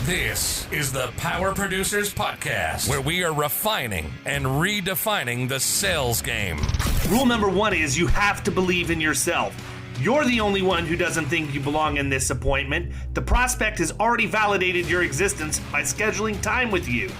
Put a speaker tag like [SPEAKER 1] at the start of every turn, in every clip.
[SPEAKER 1] This is the Power Producers Podcast, where we are refining and redefining the sales game.
[SPEAKER 2] Rule number one is you have to believe in yourself. You're the only one who doesn't think you belong in this appointment. The prospect has already validated your existence by scheduling time with you.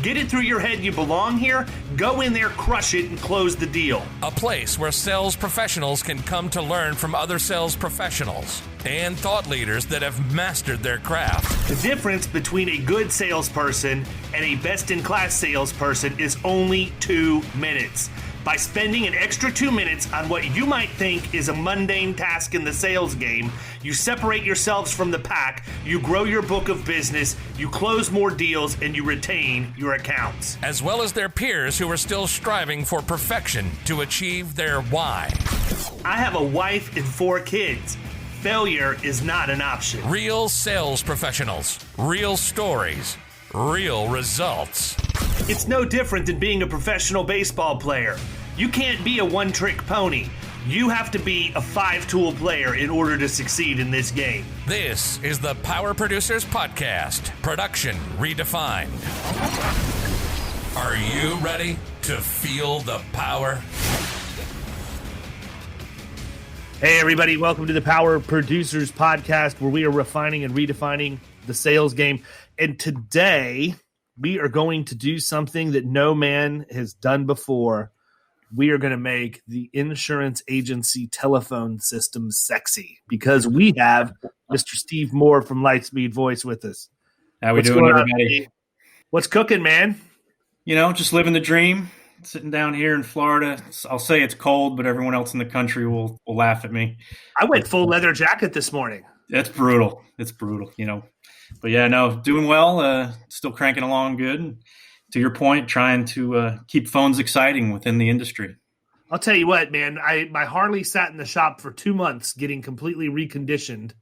[SPEAKER 2] Get it through your head you belong here, go in there, crush it, and close the deal.
[SPEAKER 1] A place where sales professionals can come to learn from other sales professionals and thought leaders that have mastered their craft.
[SPEAKER 2] The difference between a good salesperson and a best-in-class salesperson is only 2 minutes. By spending an extra 2 minutes on what you might think is a mundane task in the sales game, you separate yourselves from the pack, you grow your book of business, you close more deals, and you retain your accounts.
[SPEAKER 1] As well as their peers who are still striving for perfection to achieve their why.
[SPEAKER 2] I have a wife and 4 kids. Failure is not an option.
[SPEAKER 1] Real sales professionals, real stories, real results.
[SPEAKER 2] It's no different than being a professional baseball player. You can't be a one-trick pony. You have to be a 5-tool player in order to succeed in this game.
[SPEAKER 1] This is the Power Producers Podcast, production redefined. Are you ready to feel the power?
[SPEAKER 2] Hey everybody, welcome to the Power Producers Podcast, where we are refining and redefining the sales game. And today, we are going to do something that no man has done before. We are going to make the insurance agency telephone system sexy because we have Mr. Steve Mohr from Lightspeed Voice with us.
[SPEAKER 3] How we doing, everybody?
[SPEAKER 2] What's cooking, man?
[SPEAKER 3] You know, just living the dream. Sitting down here in Florida. I'll say it's cold, but everyone else in the country will laugh at me.
[SPEAKER 2] I went full leather jacket this morning.
[SPEAKER 3] That's brutal. It's brutal, you know. But yeah, no, doing well. Still cranking along good. To your point, trying to keep phones exciting within the industry.
[SPEAKER 2] I'll tell you what, man. My Harley sat in the shop for 2 months getting completely reconditioned,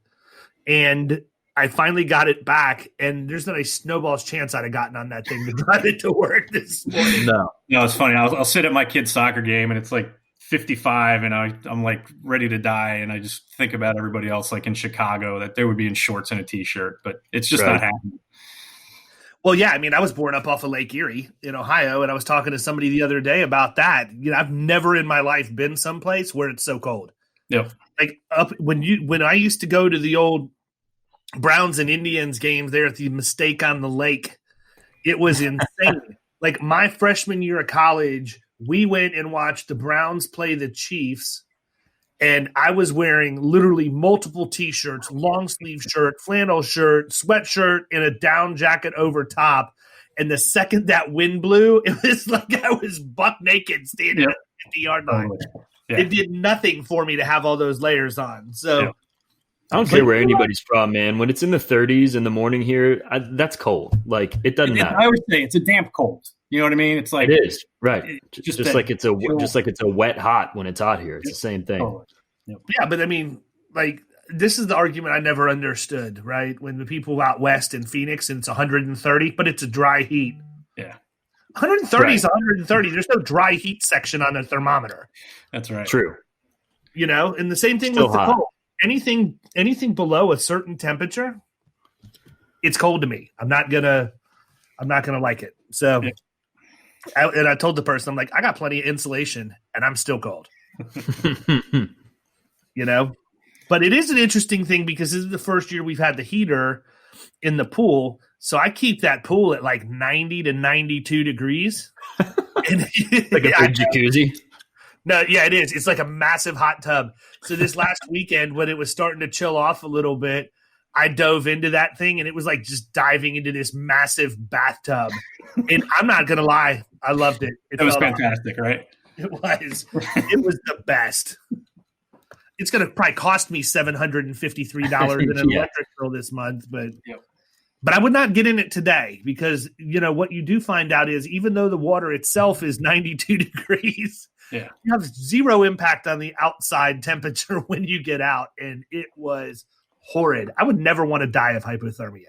[SPEAKER 2] and I finally got it back, and there's not a snowball's chance I'd have gotten on that thing to drive it to work this morning.
[SPEAKER 3] No, it's funny. I'll sit at my kid's soccer game, and it's like 55, and I'm like ready to die, and I just think about everybody else, like in Chicago, that they would be in shorts and a T-shirt, but it's just not happening.
[SPEAKER 2] Well, yeah, I mean, I was born up off of Lake Erie in Ohio, and I was talking to somebody the other day about that. You know, I've never in my life been someplace where it's so cold.
[SPEAKER 3] Yep.
[SPEAKER 2] Like when I used to go to the old Browns and Indians games there at the Mistake on the Lake, it was insane. Like my freshman year of college, we went and watched the Browns play the Chiefs, and I was wearing literally multiple T-shirts, long sleeve shirt, flannel shirt, sweatshirt, and a down jacket over top. And the second that wind blew, it was like I was buck naked standing at the 50-yard line. Yeah. It did nothing for me to have all those layers on. So
[SPEAKER 4] I don't care where anybody's from, man. When it's in the 30s in the morning here, that's cold. Like it doesn't matter.
[SPEAKER 3] I always say it's a damp cold. You know what I mean? It's like
[SPEAKER 4] it is, right? Just like it's a wet hot when it's hot here. It's the same thing.
[SPEAKER 3] Oh, yep.
[SPEAKER 2] Yeah, but I mean, like this is the argument I never understood, right? When the people out west in Phoenix and it's 130, but it's a dry heat.
[SPEAKER 3] Yeah.
[SPEAKER 2] 130 is 130. There's no dry heat section on a thermometer.
[SPEAKER 3] That's right.
[SPEAKER 4] True.
[SPEAKER 2] You know, and the same thing
[SPEAKER 4] Still
[SPEAKER 2] with the
[SPEAKER 4] hot.
[SPEAKER 2] cold. Anything below a certain temperature, it's cold to me. I'm not gonna like it. So, I told the person, I'm like, I got plenty of insulation, and I'm still cold. You know, but it is an interesting thing because this is the first year we've had the heater in the pool, so I keep that pool at like 90 to 92 degrees, and
[SPEAKER 4] Like a big jacuzzi.
[SPEAKER 2] No, yeah, it is. It's like a massive hot tub. So this last weekend, when it was starting to chill off a little bit, I dove into that thing, and it was like just diving into this massive bathtub. And I'm not going to lie, I loved it.
[SPEAKER 3] It was fantastic, right?
[SPEAKER 2] It was. It was the best. It's going to probably cost me $753 in an electric bill this month, but I would not get in it today because, you know, what you do find out is even though the water itself is 92 degrees, you have zero impact on the outside temperature when you get out, and it was horrid. I would never want to die of hypothermia.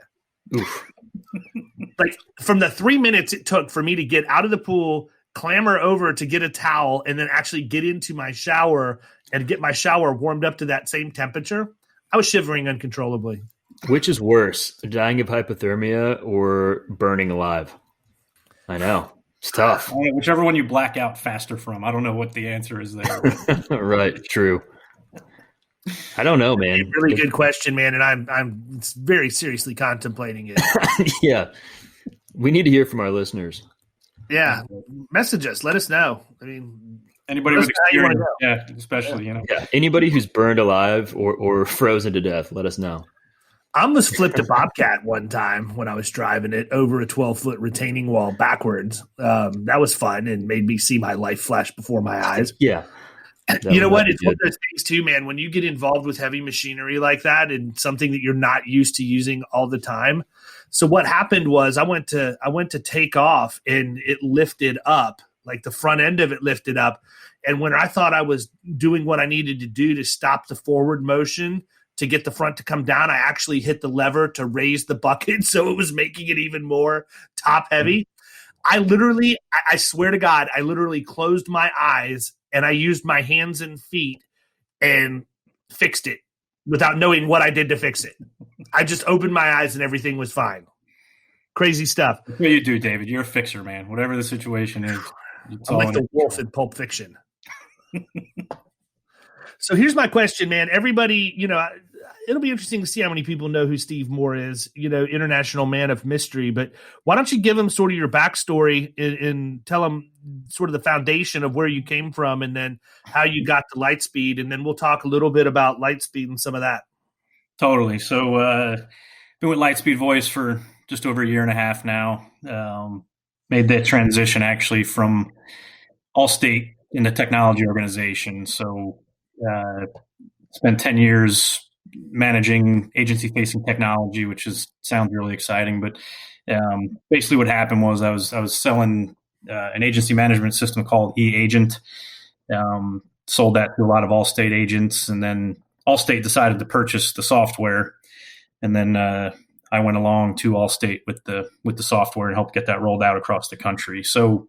[SPEAKER 4] Oof.
[SPEAKER 2] Like from the 3 minutes it took for me to get out of the pool, clamber over to get a towel, and then actually get into my shower and get my shower warmed up to that same temperature, I was shivering uncontrollably.
[SPEAKER 4] Which is worse, dying of hypothermia or burning alive? I know. It's tough.
[SPEAKER 3] Whichever one you black out faster from. I don't know what the answer is there.
[SPEAKER 4] Right. True. I don't know, man.
[SPEAKER 2] Really good question, man. And I'm very seriously contemplating it.
[SPEAKER 4] Yeah. We need to hear from our listeners.
[SPEAKER 2] Yeah. Message us. Let us know. I mean,
[SPEAKER 3] anybody with experience, yeah, especially,
[SPEAKER 4] Yeah. Anybody who's burned alive or frozen to death, let us know.
[SPEAKER 2] I almost flipped a Bobcat one time when I was driving it over a 12-foot retaining wall backwards. That was fun and made me see my life flash before my eyes.
[SPEAKER 4] Yeah.
[SPEAKER 2] You know what? It's one of those things too, man. When you get involved with heavy machinery like that and something that you're not used to using all the time. So what happened was I went to take off and it lifted up, like the front end of it lifted up. And when I thought I was doing what I needed to do to stop the forward motion to get the front to come down, I actually hit the lever to raise the bucket. So it was making it even more top heavy. I swear to God, I literally closed my eyes and I used my hands and feet and fixed it without knowing what I did to fix it. I just opened my eyes and everything was fine. Crazy stuff.
[SPEAKER 3] That's what you do, David. You're a fixer, man. Whatever the situation is.
[SPEAKER 2] I'm like the wolf in Pulp Fiction. So here's my question, man. Everybody, it'll be interesting to see how many people know who Steve Mohr is, international man of mystery. But why don't you give them sort of your backstory and tell them sort of the foundation of where you came from and then how you got to Lightspeed. And then we'll talk a little bit about Lightspeed and some of that.
[SPEAKER 3] Totally. So been with Lightspeed Voice for just over a year and a half now. Made that transition actually from Allstate in the technology organization. So spent 10 years managing agency-facing technology, which sounds really exciting. But basically, what happened was I was selling an agency management system called eAgent. Sold that to a lot of Allstate agents, and then Allstate decided to purchase the software, and then I went along to Allstate with the software and helped get that rolled out across the country. So,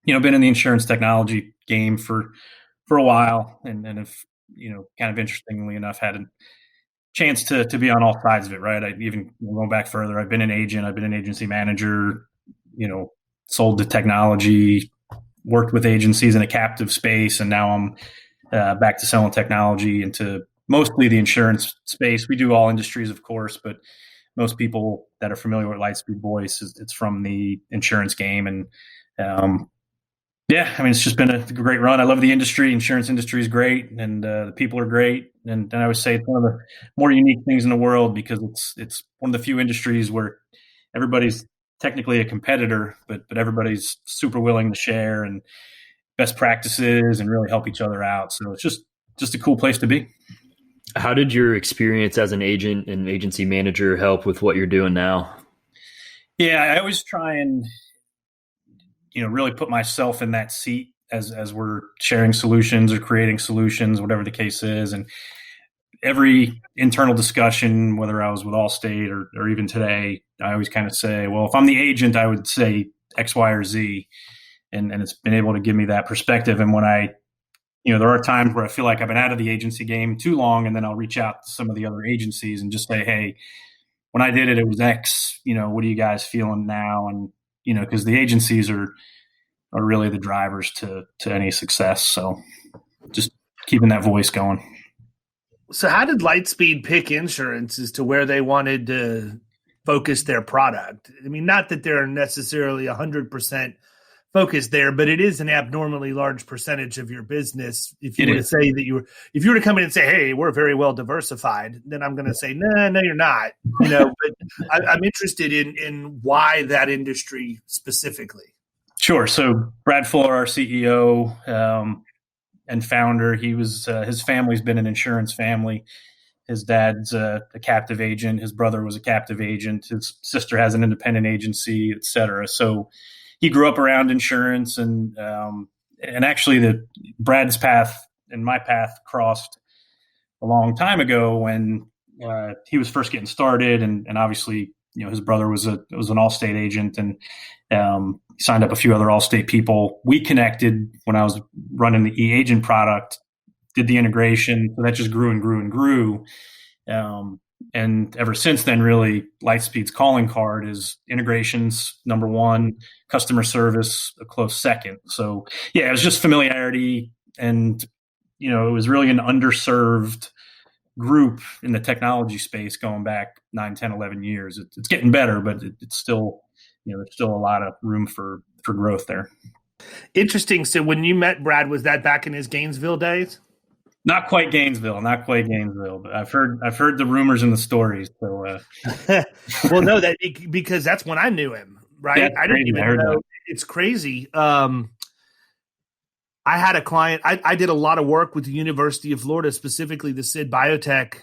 [SPEAKER 3] been in the insurance technology game for a while, and have, kind of interestingly enough, had a chance to be on all sides of it, right? I even going back further, I've been an agent, I've been an agency manager, sold the technology, worked with agencies in a captive space, and now I'm back to selling technology into mostly the insurance space. We do all industries, of course, but most people that are familiar with Lightspeed Voice, it's from the insurance game. And it's just been a great run. I love the industry. Insurance industry is great, and the people are great. And I would say it's one of the more unique things in the world because it's one of the few industries where everybody's technically a competitor, but everybody's super willing to share and best practices and really help each other out. So it's just a cool place to be.
[SPEAKER 4] How did your experience as an agent and agency manager help with what you're doing now?
[SPEAKER 3] Yeah, I always try and really put myself in that seat as we're sharing solutions or creating solutions, whatever the case is. And every internal discussion, whether I was with Allstate or even today, I always kind of say, well, if I'm the agent, I would say X, Y, or Z. And it's been able to give me that perspective. And when there are times where I feel like I've been out of the agency game too long, and then I'll reach out to some of the other agencies and just say, hey, when I did it, it was X, what are you guys feeling now? And, because the agencies are really the drivers to any success. So just keeping that voice going.
[SPEAKER 2] So how did Lightspeed pick insurance as to where they wanted to focus their product? I mean, not that they're necessarily 100% focused there, but it is an abnormally large percentage of your business. If you were to say that if you were to come in and say, hey, we're very well diversified, then I'm going to say, no, you're not. But I'm interested in why that industry specifically.
[SPEAKER 3] Sure. So Brad Fuller, our CEO and founder, he was his family's been an insurance family. His dad's a captive agent. His brother was a captive agent. His sister has an independent agency, et cetera. So he grew up around insurance, and actually Brad's path and my path crossed a long time ago when he was first getting started, and obviously his brother was an Allstate agent, and signed up a few other Allstate people. We connected when I was running the eAgent product, did the integration, so that just grew and grew and grew. And ever since then, really, Lightspeed's calling card is integrations, number one, customer service, a close second. So, yeah, it was just familiarity. And, it was really an underserved group in the technology space going back 9, 10, 11 years. It's getting better, but it's still, there's still a lot of room for growth there.
[SPEAKER 2] Interesting. So when you met Brad, was that back in his Gainesville days?
[SPEAKER 3] Not quite Gainesville, but I've heard the rumors and the stories. So,
[SPEAKER 2] well, no, because that's when I knew him, right?
[SPEAKER 3] Yeah,
[SPEAKER 2] I didn't even know. It's crazy. I had a client. I did a lot of work with the University of Florida, specifically the SID Biotech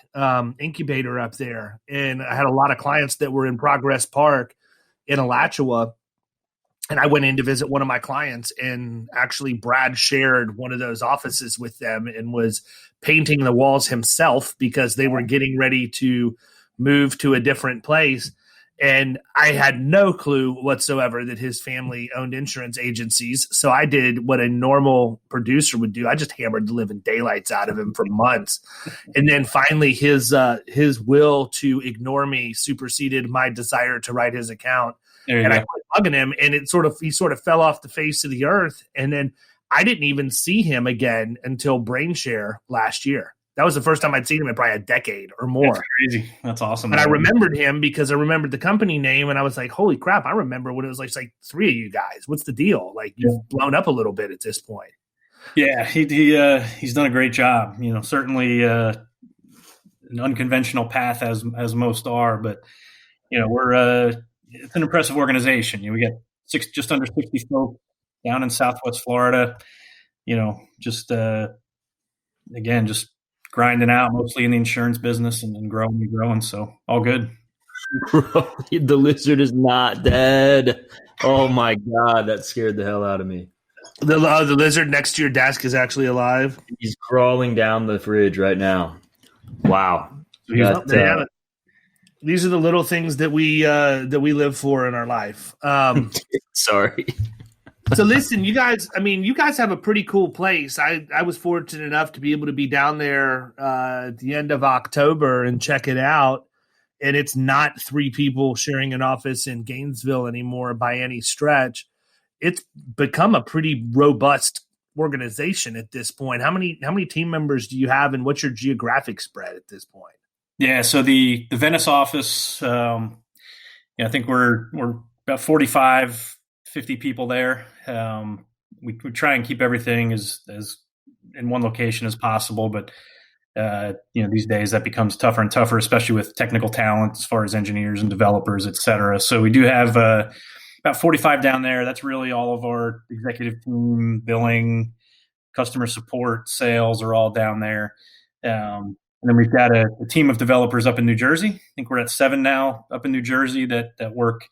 [SPEAKER 2] incubator up there, and I had a lot of clients that were in Progress Park in Alachua. And I went in to visit one of my clients, and actually Brad shared one of those offices with them and was painting the walls himself because they were getting ready to move to a different place. And I had no clue whatsoever that his family owned insurance agencies. So I did what a normal producer would do. I just hammered the living daylights out of him for months. And then finally his will to ignore me superseded my desire to write his account. And I quit bugging him, and he sort of fell off the face of the earth. And then I didn't even see him again until BrainShare last year. That was the first time I'd seen him in probably a decade or more.
[SPEAKER 3] That's crazy. That's awesome.
[SPEAKER 2] And I remembered him because I remembered the company name, and I was like, holy crap, I remember when it was like three of you guys. What's the deal? Like, you've blown up a little bit at this point.
[SPEAKER 3] Yeah, he's done a great job. Certainly an unconventional path as most are, but it's an impressive organization. We got just under 60 folks down in Southwest Florida. Just grinding out, mostly in the insurance business and growing. So all good.
[SPEAKER 4] The lizard is not dead. Oh my God, that scared the hell out of me.
[SPEAKER 2] The lizard next to your desk is actually alive.
[SPEAKER 4] He's crawling down the fridge right now. Wow.
[SPEAKER 2] These are the little things that we live for in our life.
[SPEAKER 4] Sorry.
[SPEAKER 2] So listen, you guys have a pretty cool place. I was fortunate enough to be able to be down there at the end of October and check it out. And it's not three people sharing an office in Gainesville anymore by any stretch. It's become a pretty robust organization at this point. How many team members do you have, and what's your geographic spread at this point?
[SPEAKER 3] Yeah, so the Venice office, I think we're about 45, 50 people there. We try and keep everything as in one location as possible, but these days that becomes tougher and tougher, especially with technical talent as far as engineers and developers, et cetera. So we do have about 45 down there. That's really all of our executive team, billing, customer support, sales are all down there. And then we've got a team of developers up in New Jersey. I think we're at 7 now up in New Jersey that work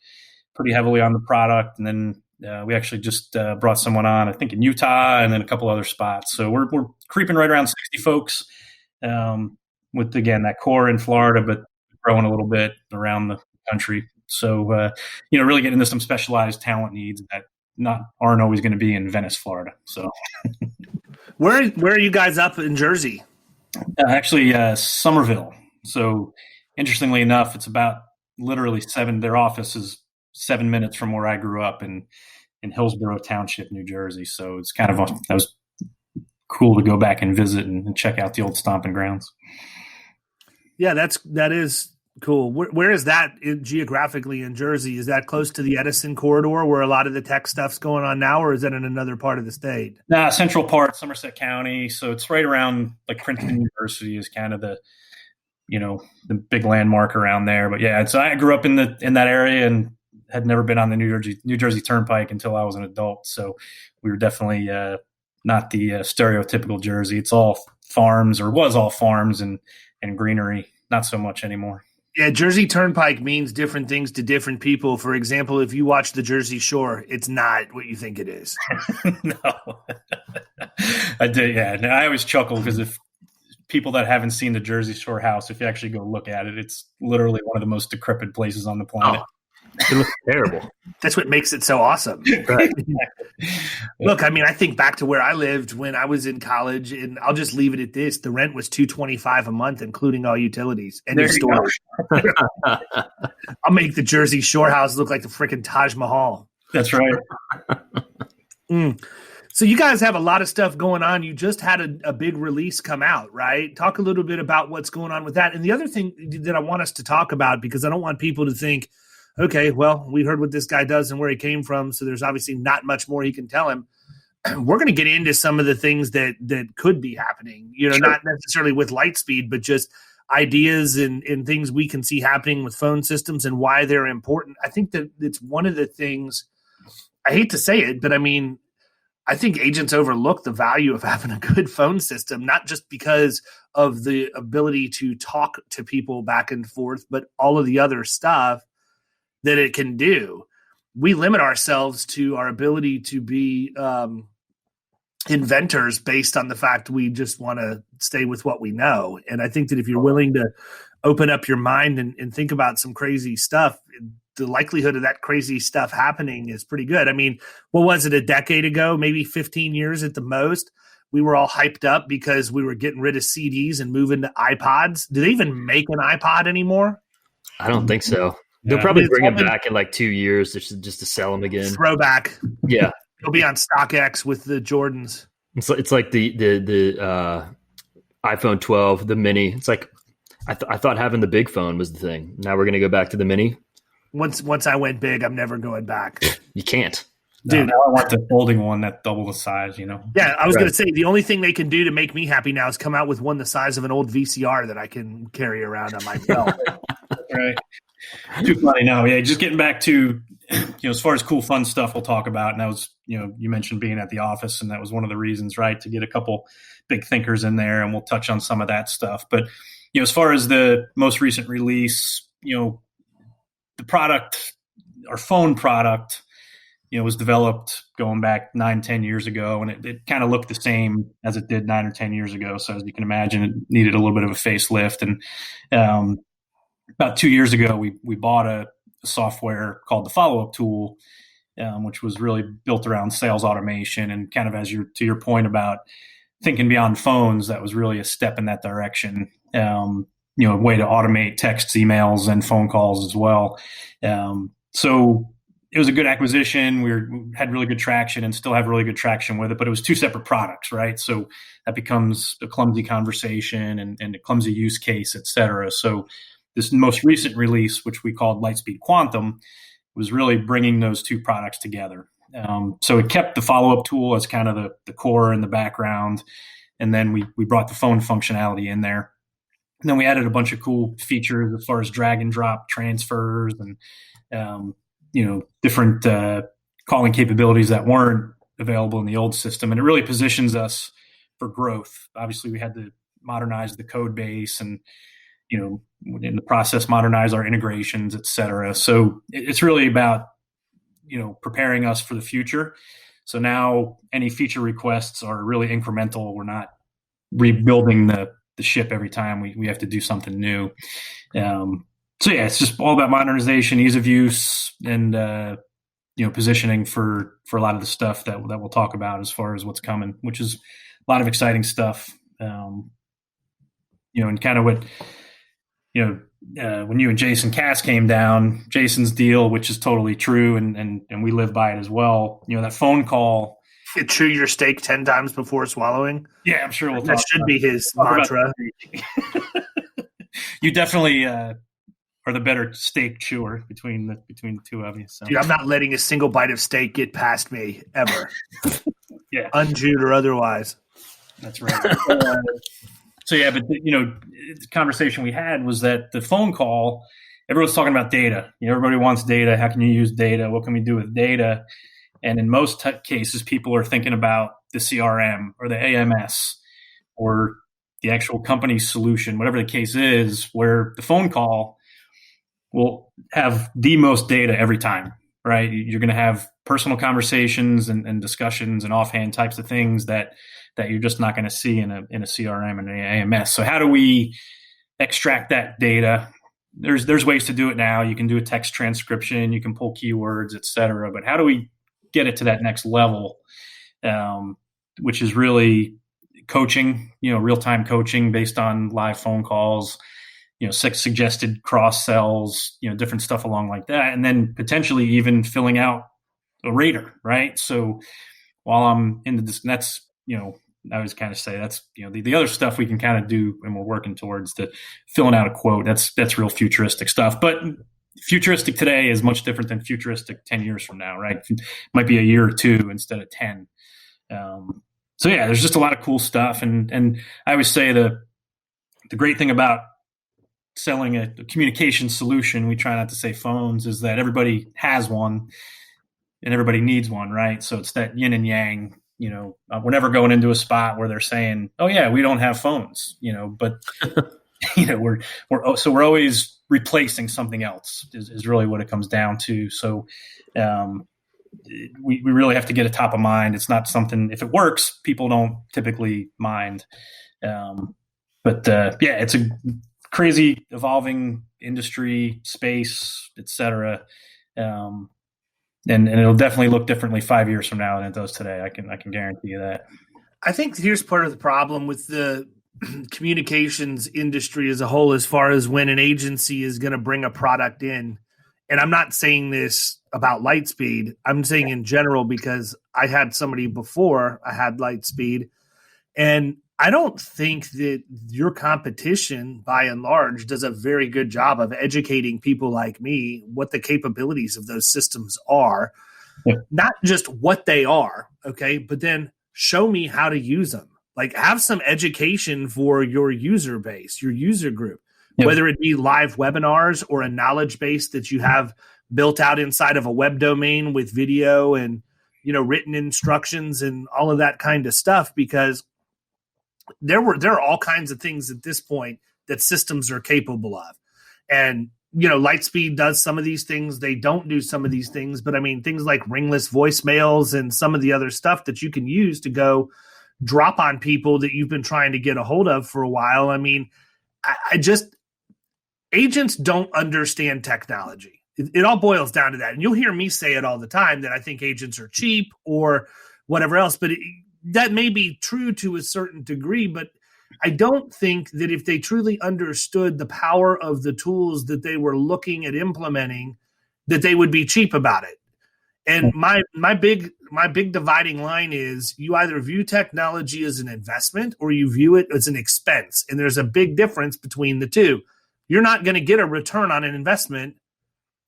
[SPEAKER 3] pretty heavily on the product. And then we actually just brought someone on, I think, in Utah, and then a couple other spots. So we're creeping right around 60 folks with, again, that core in Florida, but growing a little bit around the country. So, really getting into some specialized talent needs that aren't always going to be in Venice, Florida. So
[SPEAKER 2] where are you guys up in Jersey?
[SPEAKER 3] Actually, Somerville. So interestingly enough, it's about literally their office is 7 minutes from where I grew up in Hillsborough Township, New Jersey. So it's kind of that was cool to go back and visit and check out the old stomping grounds.
[SPEAKER 2] Yeah, that is cool. Where is that geographically in Jersey? Is that close to the Edison corridor where a lot of the tech stuff's going on now, or is that in another part of the state?
[SPEAKER 3] Nah, central part, Somerset County. So it's right around like Princeton University is kind of the big landmark around there. But yeah, so I grew up in that area and had never been on the New Jersey Turnpike until I was an adult. So we were definitely not the stereotypical Jersey. It's all farms, or was all farms and greenery. Not so much anymore.
[SPEAKER 2] Yeah, Jersey Turnpike means different things to different people. For example, if you watch the Jersey Shore, it's not what you think it is.
[SPEAKER 3] No, I did. Yeah, no, I always chuckle because if people that haven't seen the Jersey Shore house, if you actually go look at it, it's literally one of the most decrepit places on the planet.
[SPEAKER 4] It looks terrible.
[SPEAKER 2] That's what makes it so awesome.
[SPEAKER 4] Right.
[SPEAKER 2] Look, I mean, I think back to where I lived when I was in college, and I'll just leave it at this: the rent was $225 a month, including all utilities. End of story. I'll make the Jersey Shore house look like the freaking Taj Mahal.
[SPEAKER 3] That's right.
[SPEAKER 2] So you guys have a lot of stuff going on. You just had a big release come out, right? Talk a little bit about what's going on with that. And the other thing that I want us to talk about, because I don't want people to think, okay, well, we heard what this guy does and where he came from, so there's obviously not much more he can tell him. We're going to get into some of the things that could be happening, sure. Not necessarily with Lightspeed, but just ideas and things we can see happening with phone systems and why they're important. I think that it's one of the things, I hate to say it, but I mean, I think agents overlook the value of having a good phone system, not just because of the ability to talk to people back and forth, but all of the other stuff that it can do. We limit ourselves to our ability to be inventors based on the fact we just want to stay with what we know. And I think that if you're willing to open up your mind and think about some crazy stuff, the likelihood of that crazy stuff happening is pretty good. I mean, what was it, a decade ago, maybe 15 years at the most? We were all hyped up because we were getting rid of CDs and moving to iPods. Do they even make an iPod anymore?
[SPEAKER 4] I don't think so. They'll probably bring them back in like 2 years just to sell them again.
[SPEAKER 2] Throwback.
[SPEAKER 4] Yeah.
[SPEAKER 2] It'll be on StockX with the Jordans.
[SPEAKER 4] It's like the iPhone 12, the mini. It's like I thought having the big phone was the thing. Now we're going to go back to the mini.
[SPEAKER 2] Once I went big, I'm never going back.
[SPEAKER 4] You can't.
[SPEAKER 3] Dude, now I want the folding one that's double the size,
[SPEAKER 2] Yeah, I was going to say, the only thing they can do to make me happy now is come out with one the size of an old VCR that I can carry around on my belt.
[SPEAKER 3] Right. Too funny. No, yeah, just getting back to, as far as cool, fun stuff we'll talk about. And that was, you mentioned being at the office, and that was one of the reasons, right, to get a couple big thinkers in there, and we'll touch on some of that stuff. But, as far as the most recent release, the product, our phone product, was developed going back 9-10 years ago, and it kind of looked the same as it did 9 or 10 years ago. So as you can imagine, it needed a little bit of a facelift. And about 2 years ago, we bought a software called the Follow-Up Tool, which was really built around sales automation. And kind of to your point about thinking beyond phones, that was really a step in that direction. A way to automate texts, emails, and phone calls as well. So it was a good acquisition. We had really good traction and still have really good traction with it, but it was two separate products, right? So that becomes a clumsy conversation and a clumsy use case, et cetera. So this most recent release, which we called Lightspeed Quantum, was really bringing those two products together. So it kept the follow-up tool as kind of the core in the background, and then we brought the phone functionality in there. And then we added a bunch of cool features as far as drag and drop transfers and different calling capabilities that weren't available in the old system. And it really positions us for growth. Obviously, we had to modernize the code base and, in the process, modernize our integrations, et cetera. So it's really about, preparing us for the future. So now any feature requests are really incremental. We're not rebuilding the ship every time we have to do something new. So yeah, it's just all about modernization, ease of use, and positioning for a lot of the stuff that we'll talk about as far as what's coming, which is a lot of exciting stuff. And kind of what when you and Jason Cass came down, Jason's deal, which is totally true, and we live by it as well. That phone call.
[SPEAKER 2] Chew your steak 10 times before swallowing.
[SPEAKER 3] Yeah, I'm sure
[SPEAKER 2] that should be his mantra.
[SPEAKER 3] You definitely are the better steak chewer between the two of you. So.
[SPEAKER 2] Dude, I'm not letting a single bite of steak get past me ever.
[SPEAKER 3] Yeah,
[SPEAKER 2] unchewed or otherwise.
[SPEAKER 3] That's right. So yeah, but the conversation we had was that the phone call, everyone's talking about data. Everybody wants data. How can you use data? What can we do with data? And in most cases, people are thinking about the CRM or the AMS or the actual company solution, whatever the case is, where the phone call will have the most data every time, right? You're going to have personal conversations and discussions and offhand types of things that you're just not going to see in a CRM and an AMS. So how do we extract that data, there's ways to do it now. You can do a text transcription, you can pull keywords, et cetera. But how do we get it to that next level, which is really coaching, real-time coaching based on live phone calls, suggested cross sells, different stuff along like that. And then potentially even filling out a rater, right? So while I'm in that's, I was kind of say that's, the other stuff we can kind of do and we're working towards the filling out a quote. That's real futuristic stuff. But futuristic today is much different than futuristic 10 years from now, right? It might be a year or two instead of 10. So yeah, there's just a lot of cool stuff. And I always say the great thing about selling a communication solution, we try not to say phones, is that everybody has one and everybody needs one, right? So it's that yin and yang. We're never going into a spot where they're saying, "Oh yeah, we don't have phones," but we're always replacing something else is really what it comes down to. So we really have to get it top of mind. It's not something, if it works, people don't typically mind. But it's a crazy evolving industry, space, et cetera. And it'll definitely look differently 5 years from now than it does today. I can guarantee you that.
[SPEAKER 2] I think here's part of the problem with the communications industry as a whole, as far as when an agency is going to bring a product in. And I'm not saying this about Lightspeed. I'm saying in general, because I had somebody before I had Lightspeed, and I don't think that your competition, by and large, does a very good job of educating people like me what the capabilities of those systems are. Yeah. Not just what they are, okay, but then show me how to use them. Like, have some education for your user base, your user group, whether it be live webinars or a knowledge base that you have built out inside of a web domain with video and, written instructions and all of that kind of stuff, because there are all kinds of things at this point that systems are capable of. And, Lightspeed does some of these things. They don't do some of these things. But, I mean, things like ringless voicemails and some of the other stuff that you can use to go drop on people that you've been trying to get a hold of for a while. I mean, agents don't understand technology. It all boils down to that. And you'll hear me say it all the time that I think agents are cheap or whatever else. But that may be true to a certain degree, but I don't think that if they truly understood the power of the tools that they were looking at implementing, that they would be cheap about it. And my big dividing line is, you either view technology as an investment or you view it as an expense. And there's a big difference between the two. You're not going to get a return on an investment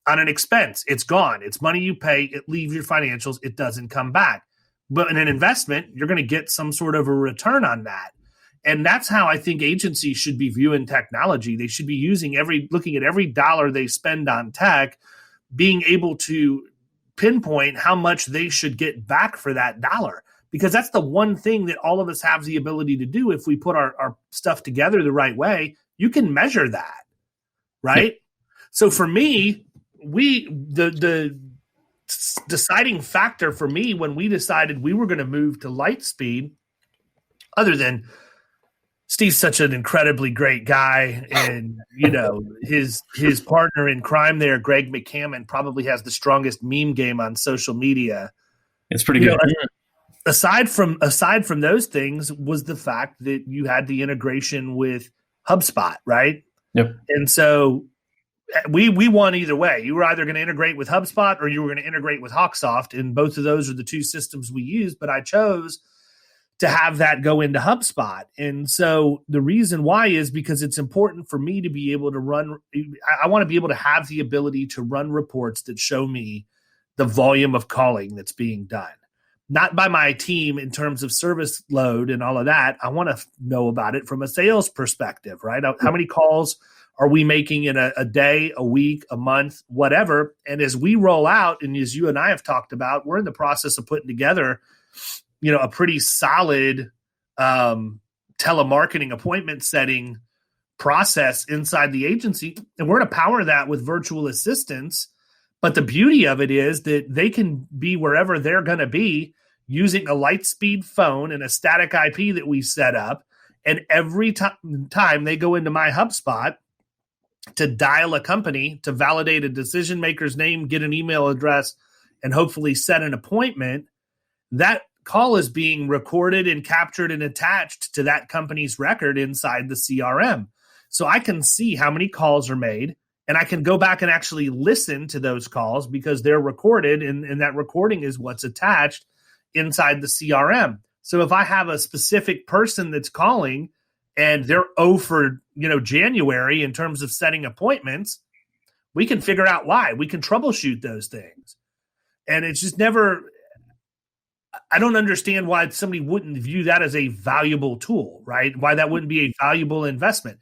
[SPEAKER 2] on an expense. It's gone. It's money you pay. It leaves your financials. It doesn't come back. But in an investment, you're going to get some sort of a return on that. And that's how I think agencies should be viewing technology. They should be looking at every dollar they spend on tech, being able to pinpoint how much they should get back for that dollar. Because that's the one thing that all of us have the ability to do if we put our stuff together the right way. You can measure that, right? Yeah. So for me, the deciding factor for me when we decided we were going to move to Lightspeed, other than Steve's such an incredibly great guy, and his partner in crime there, Greg McCammon, probably has the strongest meme game on social media.
[SPEAKER 3] It's pretty good.
[SPEAKER 2] Aside from those things, was the fact that you had the integration with HubSpot, right?
[SPEAKER 3] Yep.
[SPEAKER 2] And so we won either way. You were either going to integrate with HubSpot or you were going to integrate with Hawksoft, and both of those are the two systems we use. But I chose to have that go into HubSpot. And so the reason why is because it's important for me to be able to run. I want to be able to have the ability to run reports that show me the volume of calling that's being done, not by my team in terms of service load and all of that. I want to know about it from a sales perspective, right? How many calls are we making in a day, a week, a month, whatever? And as we roll out, and as you and I have talked about, we're in the process of putting together a pretty solid telemarketing appointment setting process inside the agency. And we're going to power that with virtual assistants. But the beauty of it is that they can be wherever they're going to be using a Lightspeed phone and a static IP that we set up. And every time they go into my HubSpot, to dial a company to validate a decision maker's name, get an email address, and hopefully set an appointment, that call is being recorded and captured and attached to that company's record inside the CRM. So I can see how many calls are made, and I can go back and actually listen to those calls because they're recorded, and that recording is what's attached inside the CRM. So if I have a specific person that's calling and they're 0 for January in terms of setting appointments, we can figure out why. We can troubleshoot those things. And it's just never – I don't understand why somebody wouldn't view that as a valuable tool, right? Why that wouldn't be a valuable investment.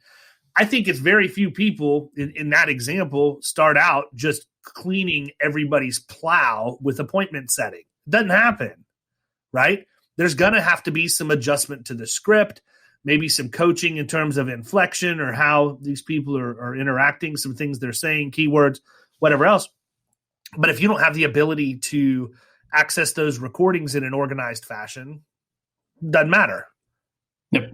[SPEAKER 2] I think it's very few people in that example start out just cleaning everybody's plow with appointment setting. It doesn't happen, right? There's going to have to be some adjustment to the script, maybe some coaching in terms of inflection or how these people are interacting, some things they're saying, keywords, whatever else. But if you don't have the ability to access those recordings in an organized fashion, doesn't matter.
[SPEAKER 3] Yep.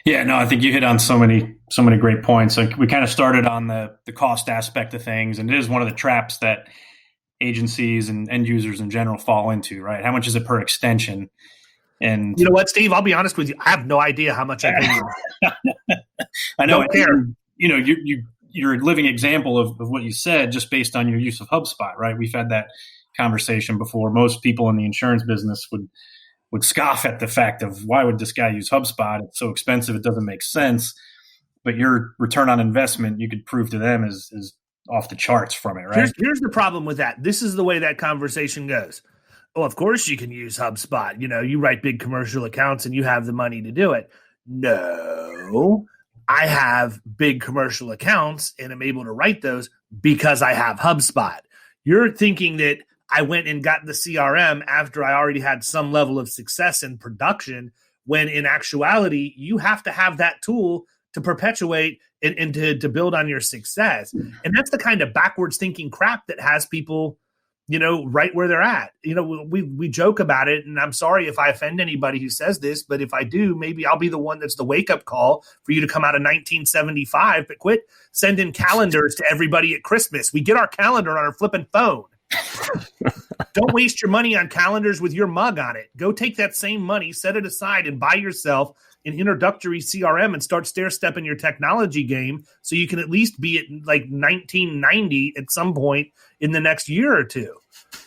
[SPEAKER 3] Yeah, no, I think you hit on so many great points. Like we kind of started on the cost aspect of things, and it is one of the traps that agencies and end users in general fall into, right? How much is it per extension? And
[SPEAKER 2] you know what, Steve? I'll be honest with you. I have no idea how much I pay.
[SPEAKER 3] I know.
[SPEAKER 2] Don't care.
[SPEAKER 3] You're a living example of what you said just based on your use of HubSpot, right? We've had that conversation before. Most people in the insurance business would scoff at the fact of why would this guy use HubSpot? It's so expensive. It doesn't make sense. But your return on investment, you could prove to them is off the charts from it, right?
[SPEAKER 2] Here's the problem with that. This is the way that conversation goes. Oh, of course you can use HubSpot. You write big commercial accounts and you have the money to do it. No, I have big commercial accounts and I'm able to write those because I have HubSpot. You're thinking that I went and got the CRM after I already had some level of success in production, when in actuality, you have to have that tool to perpetuate and to build on your success. And that's the kind of backwards thinking crap that has people, right where they're at. We joke about it, and I'm sorry if I offend anybody who says this, but if I do, maybe I'll be the one that's the wake-up call for you to come out of 1975, but quit sending calendars to everybody at Christmas. We get our calendar on our flipping phone. Don't waste your money on calendars with your mug on it. Go take that same money, set it aside, and buy yourself an introductory CRM and start stair-stepping your technology game so you can at least be at like 1990 at some point in the next year or two.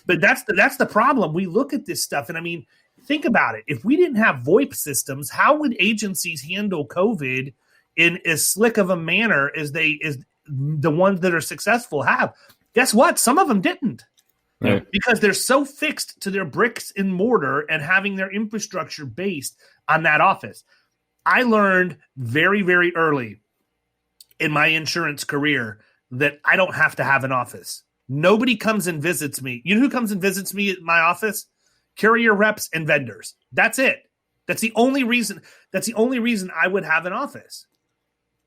[SPEAKER 2] But that's the problem. We look at this stuff, and I mean, think about it. If we didn't have VoIP systems, how would agencies handle COVID in as slick of a manner as the ones that are successful have? Guess what? Some of them didn't. Right. Because they're so fixed to their bricks and mortar and having their infrastructure based on that office. I learned very, very early in my insurance career that I don't have to have an office. Nobody comes and visits me. You know who comes and visits me at my office? Carrier reps and vendors. That's it. That's the only reason I would have an office.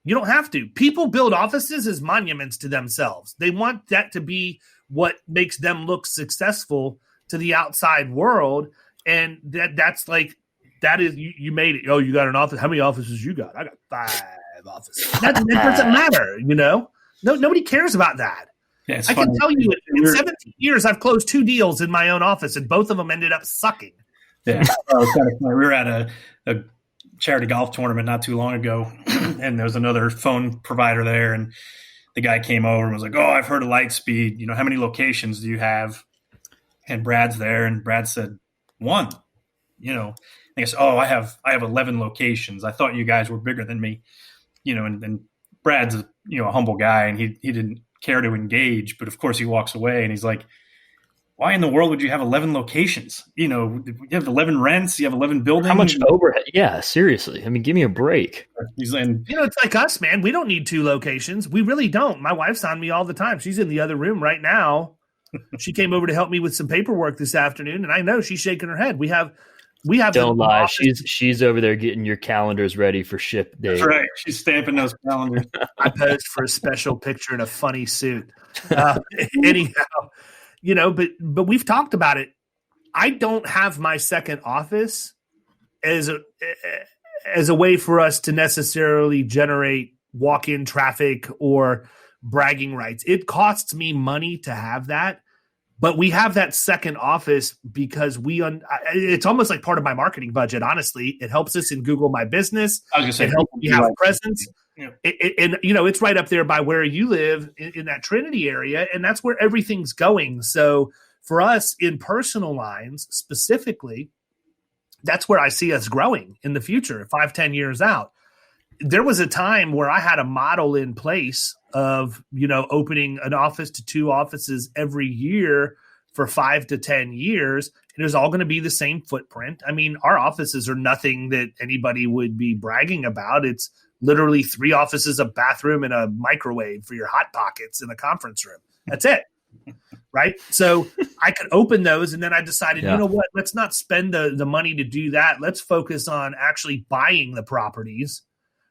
[SPEAKER 2] You don't have to. People build offices as monuments to themselves. They want that to be what makes them look successful to the outside world. And that's like, that is, you made it. Oh, you got an office. How many offices you got? I got 5 offices. That doesn't matter, No, nobody cares about that.
[SPEAKER 3] Yeah,
[SPEAKER 2] I can tell you in 17 years, I've closed 2 deals in my own office, and both of them ended up sucking.
[SPEAKER 3] Yeah. We were at a charity golf tournament not too long ago, and there was another phone provider there, and the guy came over and was like, "Oh, I've heard of Lightspeed. How many locations do you have?" And Brad's there, and Brad said, 1. And I said, "Oh, I have 11 locations. I thought you guys were bigger than me." And Brad's a humble guy, and he didn't care to engage, but of course he walks away and he's like, "Why in the world would you have 11 locations? You have 11 rents, you have 11 buildings.
[SPEAKER 4] How much overhead? Yeah, seriously. I mean, give me a break."
[SPEAKER 3] He's in,
[SPEAKER 2] it's like us, man. We don't need 2 locations. We really don't. My wife's on me all the time. She's in the other room right now. She came over to help me with some paperwork this afternoon, and I know she's shaking her head. We have.
[SPEAKER 4] Don't lie. Office. She's over there getting your calendars ready for ship day.
[SPEAKER 3] That's right. She's stamping those calendars.
[SPEAKER 2] I posed for a special picture in a funny suit. Anyhow, but we've talked about it. I don't have my second office as a way for us to necessarily generate walk-in traffic or bragging rights. It costs me money to have that, but we have that second office because it's almost like part of my marketing budget. Honestly, it helps us in Google My Business.
[SPEAKER 3] I was going to say,
[SPEAKER 2] it helps me have presence.
[SPEAKER 3] Yeah.
[SPEAKER 2] And it's right up there by where you live in that Trinity area, and that's where everything's going. So for us in personal lines specifically, that's where I see us growing in the future, 5-10 years out. There was a time where I had a model in place of, opening an office to 2 offices every year for 5 to 10 years. It was all going to be the same footprint. I mean, our offices are nothing that anybody would be bragging about. It's literally 3 offices, a bathroom, and a microwave for your Hot Pockets in a conference room. That's it. Right. So I could open those. And then I decided, you know what, let's not spend the money to do that. Let's focus on actually buying the properties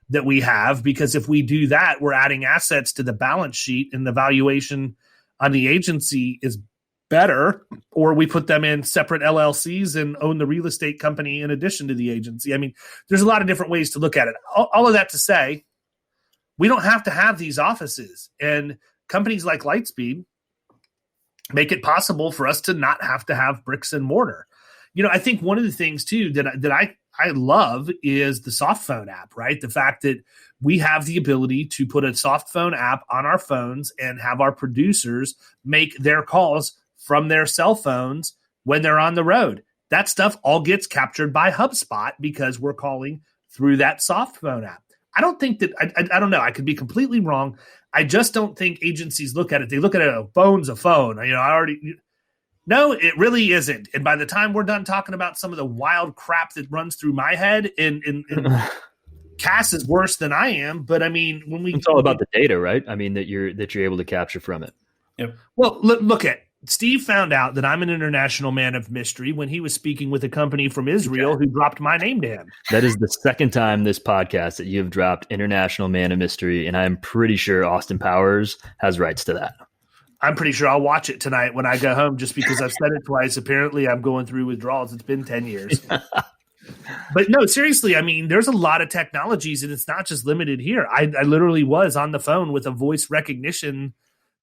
[SPEAKER 2] that we have, because if we do that, we're adding assets to the balance sheet and the valuation on the agency is better, or we put them in separate LLCs and own the real estate company in addition to the agency. I mean, there's a lot of different ways to look at it. All of that to say, we don't have to have these offices, and companies like Lightspeed make it possible for us to not have to have bricks and mortar. I think one of the things too that I love is the soft phone app, right? The fact that we have the ability to put a soft phone app on our phones and have our producers make their calls from their cell phones when they're on the road. That stuff all gets captured by HubSpot because we're calling through that soft phone app. I don't think that, I don't know, I could be completely wrong. I just don't think agencies look at it. They look at it, a phone's a phone. No, it really isn't. And by the time we're done talking about some of the wild crap that runs through my head, and Cass is worse than I am. But I mean,
[SPEAKER 4] it's all about the data, right? I mean, that you're able to capture from it.
[SPEAKER 3] Yep.
[SPEAKER 2] Well, look at Steve found out that I'm an international man of mystery when he was speaking with a company from Israel who dropped my name to him.
[SPEAKER 4] That is the second time this podcast that you have dropped international man of mystery, and I'm pretty sure Austin Powers has rights to that.
[SPEAKER 2] I'm pretty sure I'll watch it tonight when I go home just because I've said it twice. Apparently, I'm going through withdrawals. It's been 10 years. But no, seriously, I mean, there's a lot of technologies, and it's not just limited here. I literally was on the phone with a voice recognition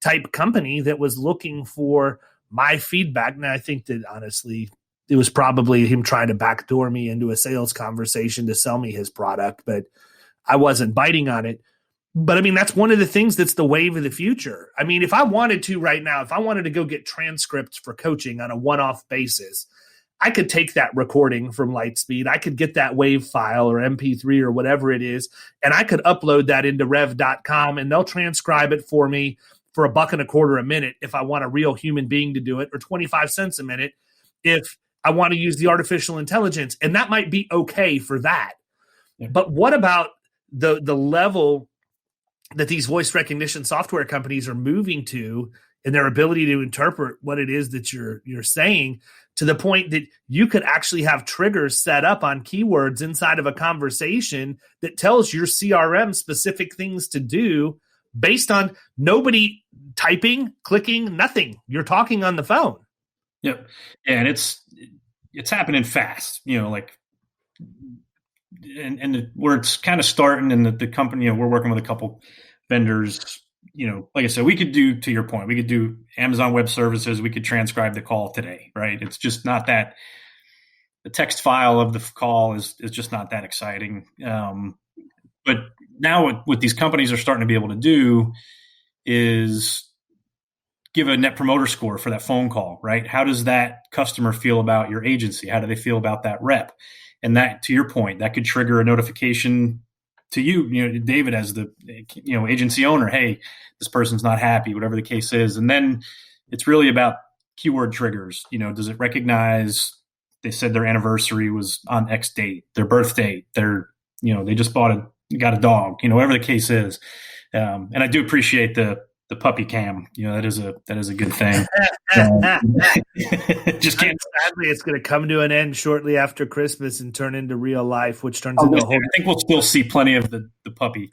[SPEAKER 2] type company that was looking for my feedback. And I think that, honestly, it was probably him trying to backdoor me into a sales conversation to sell me his product, but I wasn't biting on it. But I mean, that's one of the things that's the wave of the future. I mean, if I wanted to right now, if I wanted to go get transcripts for coaching on a one-off basis, I could take that recording from Lightspeed. I could get that WAV file or MP3 or whatever it is, and I could upload that into rev.com, and they'll transcribe it for me for $1.25 a minute if I want a real human being to do it, or 25 cents a minute if I want to use the artificial intelligence. And that might be okay for that. Yeah. But what about the level that these voice recognition software companies are moving to in their ability to interpret what it is that you're saying, to the point that you could actually have triggers set up on keywords inside of a conversation that tells your CRM specific things to do based on nobody typing, clicking, nothing. You're talking on the phone.
[SPEAKER 3] Yep. And it's happening fast, like, and where it's kind of starting, and the company, we're working with a couple vendors, like I said, we could do, to your point, we could do Amazon Web Services. We could transcribe the call today, right? It's just not that, the text file of the call is just not that exciting. But now what these companies are starting to be able to do is give a net promoter score for that phone call, right? How does that customer feel about your agency? How do they feel about that rep? And that, to your point, that could trigger a notification to you, David, as the, agency owner. Hey, this person's not happy, whatever the case is. And then it's really about keyword triggers. Does it recognize they said their anniversary was on X date, their birth date, they just got a dog, whatever the case is. And I do appreciate the puppy cam. That is a good thing. Just can't.
[SPEAKER 2] Sadly, it's going to come to an end shortly after Christmas and turn into real life, which turns into a whole.
[SPEAKER 3] I think we'll still see plenty of the puppy.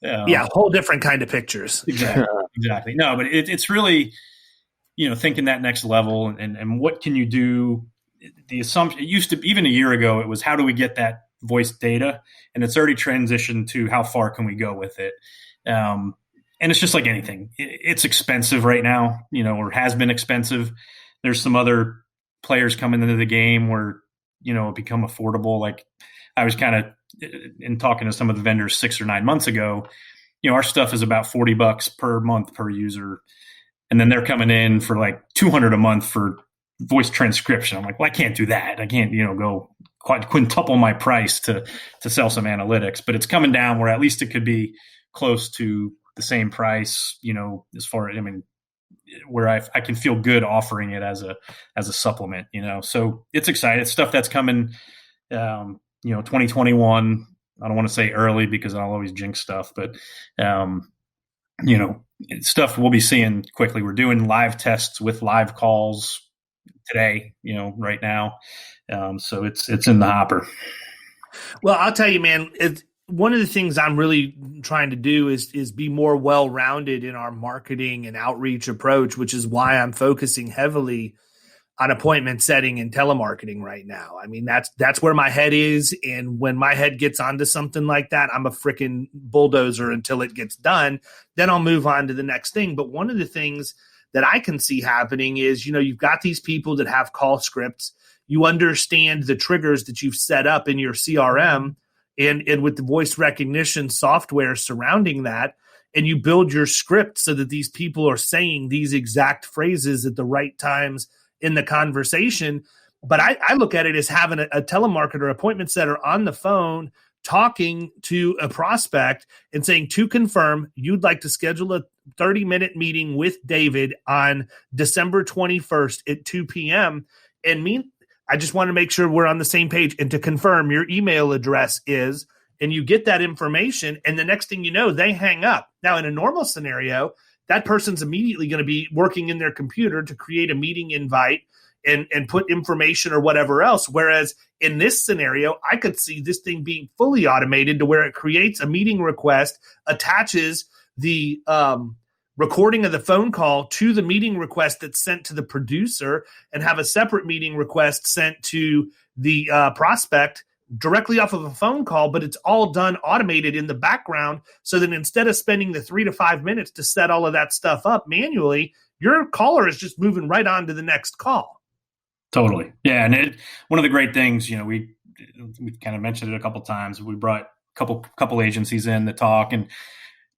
[SPEAKER 2] Whole different kind of pictures.
[SPEAKER 3] Exactly. No, but it's really, thinking that next level, and what can you do? The assumption, it used to, even a year ago, it was, how do we get that voice data, and it's already transitioned to how far can we go with it. And it's just like anything. It's expensive right now, or has been expensive. There's some other players coming into the game where, it become affordable. Like I was kind of in talking to some of the vendors 6 or 9 months ago, our stuff is about $40 per month per user. And then they're coming in for like $200 a month for voice transcription. I'm like, well, I can't do that. I can't, go quintuple my price to sell some analytics, but it's coming down where at least it could be close to the same price, as far as, where I can feel good offering it as a supplement, so it's exciting. It's stuff that's coming, 2021. I don't want to say early because I'll always jinx stuff, but, stuff we'll be seeing quickly. We're doing live tests with live calls today, right now. So it's in the hopper.
[SPEAKER 2] Well, I'll tell you, man, one of the things I'm really trying to do is be more well-rounded in our marketing and outreach approach, which is why I'm focusing heavily on appointment setting and telemarketing right now. I mean, that's where my head is. And when my head gets onto something like that, I'm a freaking bulldozer until it gets done. Then I'll move on to the next thing. But one of the things that I can see happening is, you've got these people that have call scripts. You understand the triggers that you've set up in your CRM and with the voice recognition software surrounding that, and you build your script so that these people are saying these exact phrases at the right times in the conversation. But I look at it as having a telemarketer appointment setter on the phone talking to a prospect and saying, to confirm, you'd like to schedule a 30-minute meeting with David on December 21st at 2 p.m. And I just want to make sure we're on the same page. And to confirm, your email address is, and you get that information, and the next thing you know, they hang up. Now, in a normal scenario, that person's immediately going to be working in their computer to create a meeting invite and put information or whatever else. Whereas in this scenario, I could see this thing being fully automated to where it creates a meeting request, attaches the recording of the phone call to the meeting request that's sent to the producer, and have a separate meeting request sent to the prospect directly off of a phone call, but it's all done automated in the background, so that instead of spending the 3 to 5 minutes to set all of that stuff up manually, your caller is just moving right on to the next call.
[SPEAKER 3] Totally. Yeah. And one of the great things, we kind of mentioned it a couple of times. We brought a couple agencies in to talk and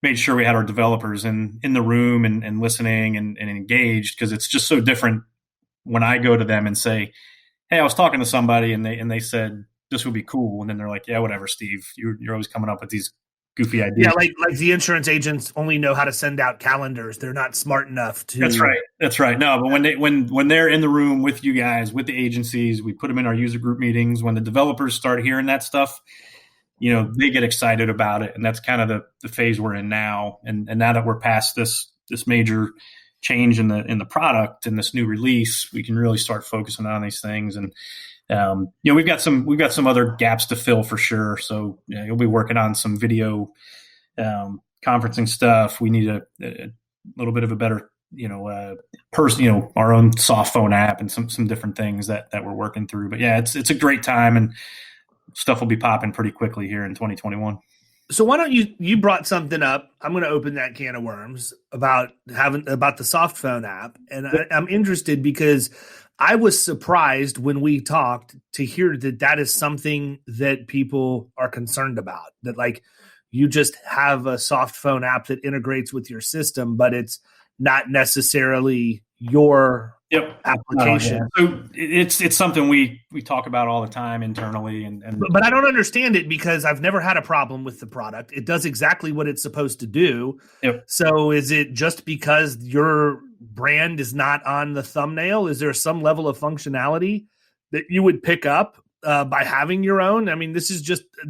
[SPEAKER 3] made sure we had our developers in the room and listening and engaged, because it's just so different when I go to them and say, hey, I was talking to somebody and they said, this would be cool. And then they're like, yeah, whatever, Steve, you're always coming up with these goofy ideas.
[SPEAKER 2] Yeah. Like the insurance agents only know how to send out calendars. They're not smart enough to.
[SPEAKER 3] That's right. No, but when they're in the room with you guys, with the agencies, we put them in our user group meetings. When the developers start hearing that stuff, they get excited about it. And that's kind of the phase we're in now. And now that we're past this major change in the product and this new release, we can really start focusing on these things. And we've got some other gaps to fill for sure. So you'll be working on some video conferencing stuff. We need a little bit of a better, our own soft phone app and some different things that we're working through. But yeah, it's a great time, and stuff will be popping pretty quickly here in 2021.
[SPEAKER 2] So why don't you brought something up? I'm going to open that can of worms about the soft phone app, and I'm interested because I was surprised when we talked to hear that is something that people are concerned about. That like you just have a soft phone app that integrates with your system, but it's not necessarily your application.
[SPEAKER 3] So it's something we talk about all the time internally,
[SPEAKER 2] but I don't understand it because I've never had a problem with the product. It does exactly what it's supposed to do.
[SPEAKER 3] Yep.
[SPEAKER 2] So is it just because your brand is not on the thumbnail? Is there some level of functionality that you would pick up by having your own? I mean, this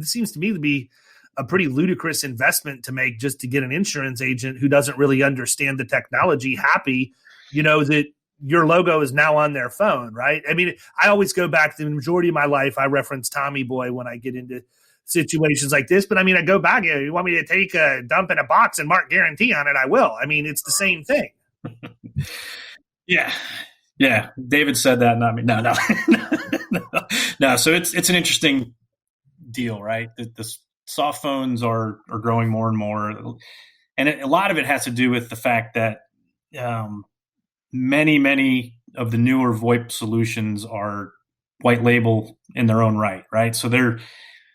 [SPEAKER 2] seems to me to be a pretty ludicrous investment to make just to get an insurance agent who doesn't really understand the technology happy, that your logo is now on their phone, right? I mean, I always go back to the majority of my life. I reference Tommy Boy when I get into situations like this, but I mean, I go back, you want me to take a dump in a box and mark guarantee on it? I will. I mean, it's the same thing.
[SPEAKER 3] Yeah. David said that, not me. No. So it's an interesting deal, right? The soft phones are growing more and more. And a lot of it has to do with the fact that many of the newer VoIP solutions are white label in their own right? So they're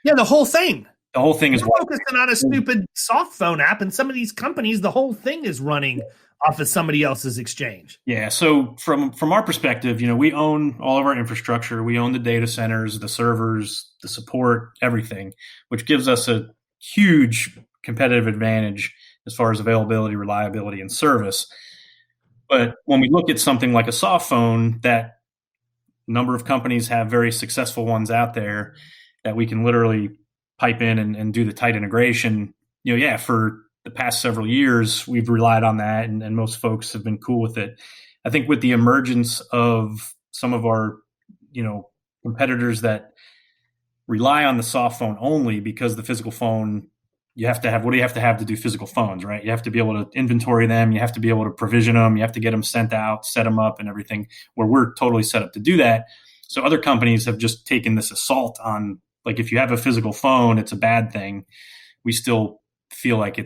[SPEAKER 2] the whole thing.
[SPEAKER 3] The whole thing is
[SPEAKER 2] focusing on a stupid soft phone app, and some of these companies, the whole thing is running off of somebody else's exchange.
[SPEAKER 3] Yeah. So from our perspective, we own all of our infrastructure. We own the data centers, the servers, the support, everything, which gives us a huge competitive advantage as far as availability, reliability, and service. But when we look at something like a soft phone, that number of companies have very successful ones out there that we can literally pipe in and do the tight integration. For the past several years, we've relied on that, and most folks have been cool with it. I think with the emergence of some of our, competitors that rely on the soft phone only, because the physical phone, you have to have, what do you have to have to do physical phones, right? You have to be able to inventory them. You have to be able to provision them. You have to get them sent out, set them up and everything, where we're totally set up to do that. So other companies have just taken this assault on, like, if you have a physical phone, it's a bad thing. We still feel like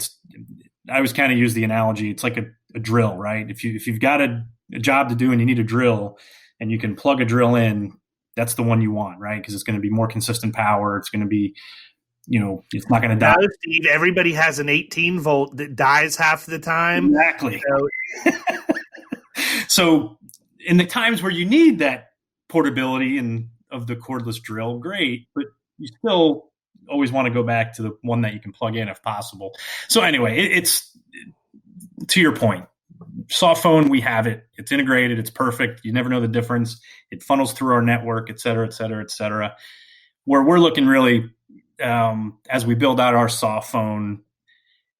[SPEAKER 3] I always kind of use the analogy. It's like a drill, right? If you've got a job to do and you need a drill and you can plug a drill in, that's the one you want, right? Because it's going to be more consistent power. It's going to be, it's not going to die.
[SPEAKER 2] No, Steve, everybody has an 18 volt that dies half the time.
[SPEAKER 3] Exactly. So in the times where you need that portability and of the cordless drill, great, but you still always want to go back to the one that you can plug in if possible. So anyway, it's to your point, soft phone, we have it. It's integrated. It's perfect. You never know the difference. It funnels through our network, et cetera, et cetera, et cetera. Where we're looking really, as we build out our soft phone,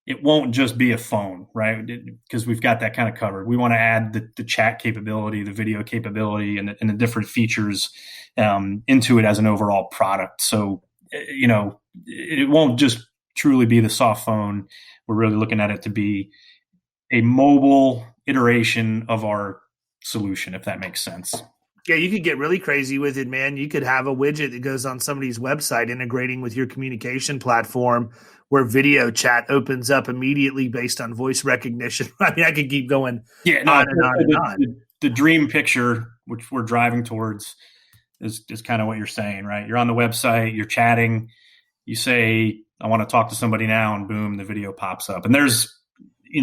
[SPEAKER 3] it won't just be a phone, right? Because we've got that kind of covered. We want to add the chat capability, the video capability, and the different features into it as an overall product. So, it won't just truly be the soft phone. We're really looking at it to be a mobile iteration of our solution, if that makes sense.
[SPEAKER 2] Yeah, you could get really crazy with it, man. You could have a widget that goes on somebody's website integrating with your communication platform where video chat opens up immediately based on voice recognition. I mean, I could keep going on and on.
[SPEAKER 3] The dream picture, which we're driving towards, is kind of what you're saying, right? You're on the website, you're chatting, you say, I want to talk to somebody now, and boom, the video pops up. And there's,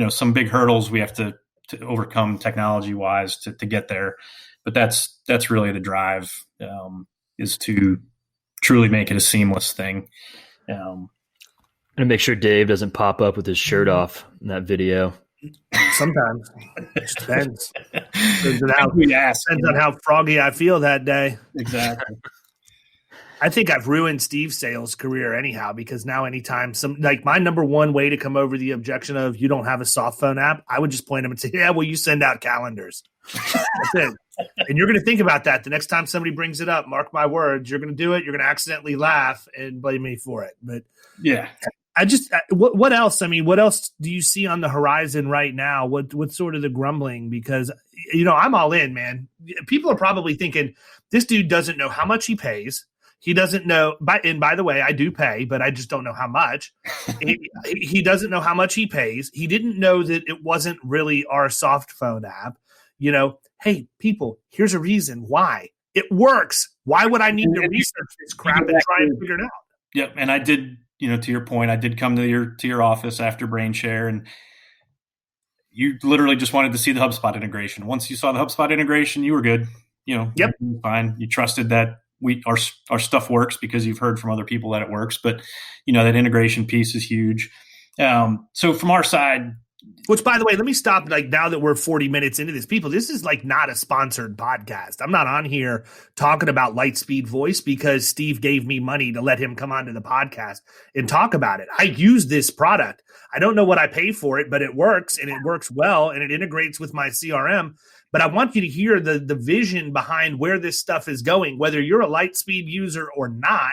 [SPEAKER 3] some big hurdles we have to overcome technology-wise to get there. But that's really the drive, is to truly make it a seamless thing.
[SPEAKER 4] I'm gonna make sure Dave doesn't pop up with his shirt off in that video.
[SPEAKER 2] Sometimes it just depends. Depends on how froggy I feel that day.
[SPEAKER 3] Exactly.
[SPEAKER 2] I think I've ruined Steve's sales career anyhow, because now anytime my number one way to come over the objection of you don't have a soft phone app, I would just point them and say, yeah, well, you send out calendars. That's it. And you're going to think about that the next time somebody brings it up. Mark my words, you're going to do it. You're going to accidentally laugh and blame me for it. But
[SPEAKER 3] yeah,
[SPEAKER 2] what else? I mean, what else do you see on the horizon right now? What's sort of the grumbling? Because, I'm all in, man. People are probably thinking this dude doesn't know how much he pays. He doesn't know, and by the way, I do pay, but I just don't know how much. He doesn't know how much he pays. He didn't know that it wasn't really our soft phone app. Hey, people, here's a reason why. It works. Why would I need to research this crap and try and figure it out?
[SPEAKER 3] Yep, and I did, to your point, I did come to your office after BrainShare, and you literally just wanted to see the HubSpot integration. Once you saw the HubSpot integration, you were good.
[SPEAKER 2] Yep,
[SPEAKER 3] fine. You trusted that our stuff works because you've heard from other people that it works. But that integration piece is huge. So from our side,
[SPEAKER 2] which, by the way, let me stop. Now that we're 40 minutes into this, people, this is not a sponsored podcast. I'm not on here talking about Lightspeed Voice because Steve gave me money to let him come onto the podcast and talk about it. I use this product. I don't know what I pay for it, but it works, and it works well, and it integrates with my CRM. But I want you to hear the vision behind where this stuff is going. Whether you're a Lightspeed user or not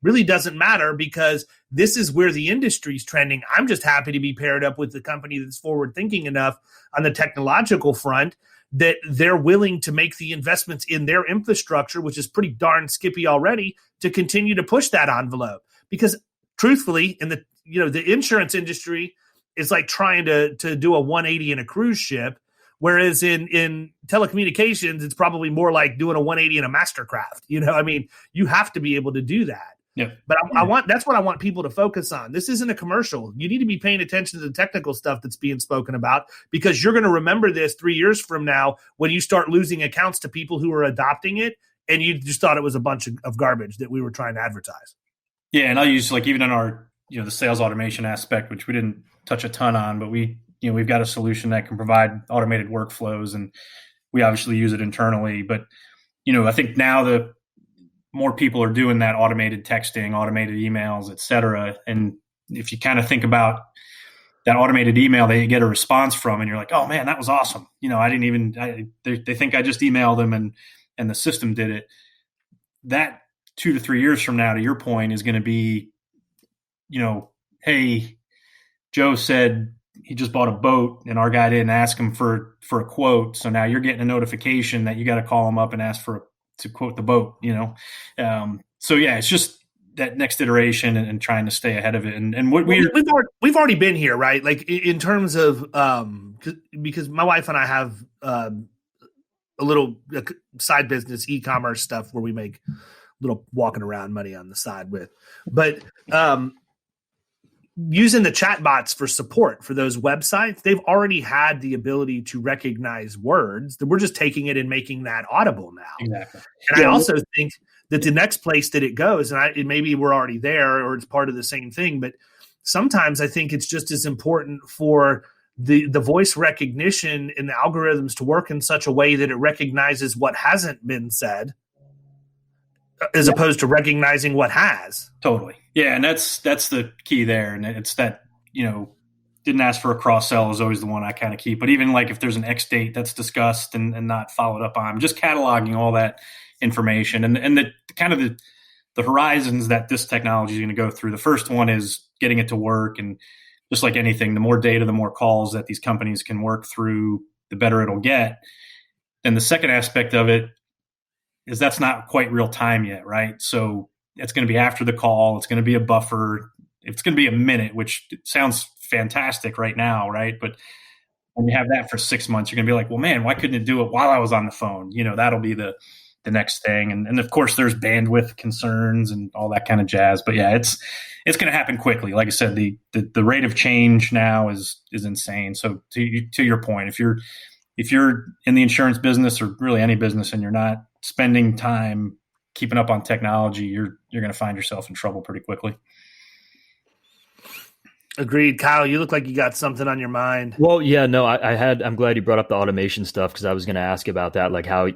[SPEAKER 2] really doesn't matter, because this is where the industry's trending. I'm just happy to be paired up with the company that's forward thinking enough on the technological front that they're willing to make the investments in their infrastructure, which is pretty darn skippy already, to continue to push that envelope. Because truthfully, in the insurance industry is like trying to do a 180 in a cruise ship, whereas in telecommunications, it's probably more like doing a 180 in a Mastercraft. You have to be able to do that.
[SPEAKER 3] Yeah.
[SPEAKER 2] But that's what I want people to focus on. This isn't a commercial. You need to be paying attention to the technical stuff that's being spoken about, because you're going to remember this 3 years from now when you start losing accounts to people who are adopting it, and you just thought it was a bunch of garbage that we were trying to advertise.
[SPEAKER 3] Yeah, and I'll use even in our the sales automation aspect, which we didn't touch a ton on, but we've got a solution that can provide automated workflows, and we obviously use it internally. But I think now the more people are doing that automated texting, automated emails, et cetera. And if you kind of think about that automated email that you get a response from, and you're like, oh man, that was awesome. They think I just emailed them and the system did it. That 2 to 3 years from now, to your point, is going to be, hey, Joe said he just bought a boat and our guy didn't ask him for a quote. So now you're getting a notification that you got to call him up and ask to quote the boat, So yeah, it's just that next iteration and trying to stay ahead of it. And what
[SPEAKER 2] we've already been here, right? Like in terms of, because my wife and I have a little side business, e-commerce stuff where we make little walking around money on the side with, but using the chat bots for support for those websites, they've already had the ability to recognize words. We're just taking it and making that audible now.
[SPEAKER 3] Exactly.
[SPEAKER 2] And I also think that the next place that it goes, and maybe we're already there or it's part of the same thing, but sometimes I think it's just as important for the voice recognition and the algorithms to work in such a way that it recognizes what hasn't been said as opposed to recognizing what has.
[SPEAKER 3] Totally. Yeah. And that's the key there. And it's that, didn't ask for a cross sell is always the one I kind of keep, but even like if there's an X date that's discussed and not followed up on, just cataloging all that information and the kind of the horizons that this technology is going to go through. The first one is getting it to work. And just like anything, the more data, the more calls that these companies can work through, the better it'll get. And the second aspect of it is that's not quite real time yet, right? So it's going to be after the call. It's going to be a buffer. It's going to be a minute, which sounds fantastic right now, right? But when you have that for 6 months, you're going to be like, well, man, why couldn't it do it while I was on the phone? That'll be the next thing. And of course, there's bandwidth concerns and all that kind of jazz. But yeah, it's going to happen quickly. Like I said, the rate of change now is insane. So to your point, if you're in the insurance business or really any business and you're not spending time keeping up on technology, you're going to find yourself in trouble pretty quickly.
[SPEAKER 2] Agreed. Kyle, you look like you got something on your mind.
[SPEAKER 4] Well, yeah, no, I'm glad you brought up the automation stuff because I was going to ask about that, like how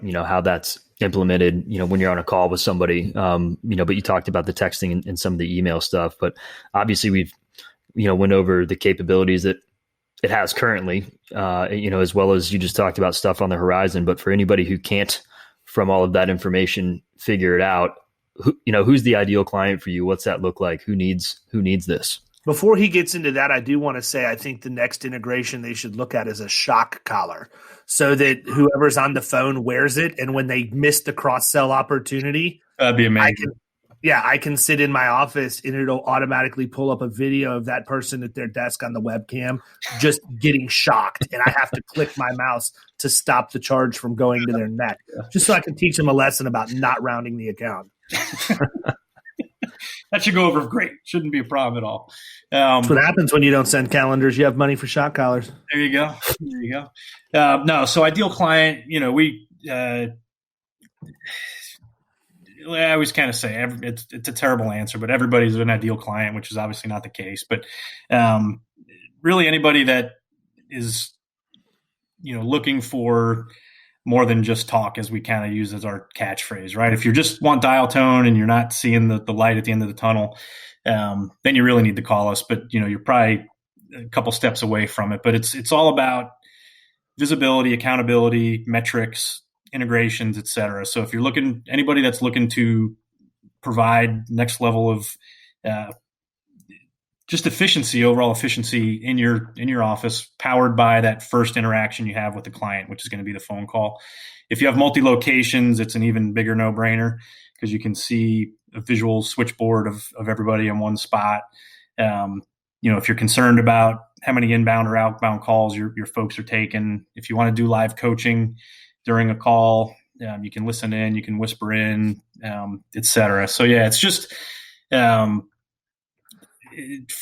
[SPEAKER 4] that's implemented, when you're on a call with somebody, but you talked about the texting and some of the email stuff, but obviously we've, went over the capabilities that it has currently, as well as you just talked about stuff on the horizon. But for anybody who can't, from all of that information, figure it out, who's the ideal client for you? What's that look like? Who needs this?
[SPEAKER 2] Before he gets into that, I do want to say I think the next integration they should look at is a shock collar so that whoever's on the phone wears it. And when they miss the cross-sell opportunity,
[SPEAKER 3] that'd be amazing.
[SPEAKER 2] I can sit in my office and it'll automatically pull up a video of that person at their desk on the webcam just getting shocked. And I have to click my mouse to stop the charge from going to their neck, just so I can teach them a lesson about not rounding the account.
[SPEAKER 3] That should go over great. Shouldn't be a problem at all.
[SPEAKER 2] That's what happens when you don't send calendars. You have money for shock collars.
[SPEAKER 3] There you go. No, so ideal client, I always kind of say it's a terrible answer, but everybody's an ideal client, which is obviously not the case. But really anybody that is, looking for more than just talk, as we kind of use as our catchphrase, right? If you just want dial tone and you're not seeing the light at the end of the tunnel, then you really need to call us. But, you're probably a couple steps away from it. But it's all about visibility, accountability, metrics, integrations, et cetera. So if you're anybody that's looking to provide next level of just efficiency, overall efficiency in your office, powered by that first interaction you have with the client, which is going to be the phone call. If you have multi-locations, it's an even bigger no-brainer because you can see a visual switchboard of everybody in one spot. If you're concerned about how many inbound or outbound calls your folks are taking, if you want to do live coaching during a call, you can listen in, you can whisper in, et cetera. So yeah, it's just,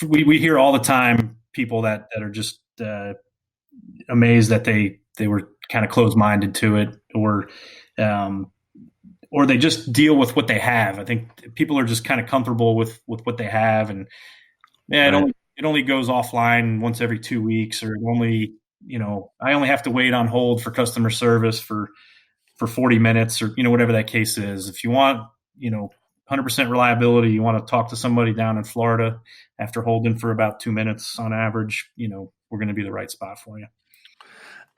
[SPEAKER 3] we hear all the time people that are just amazed that they were kind of closed-minded to it, or they just deal with what they have. I think people are just kind of comfortable with what they have, and it only goes offline once every 2 weeks, or I only have to wait on hold for customer service for 40 minutes, or whatever that case is. If you want 100% reliability, you want to talk to somebody down in Florida after holding for about 2 minutes on average, we're going to be the right spot for you.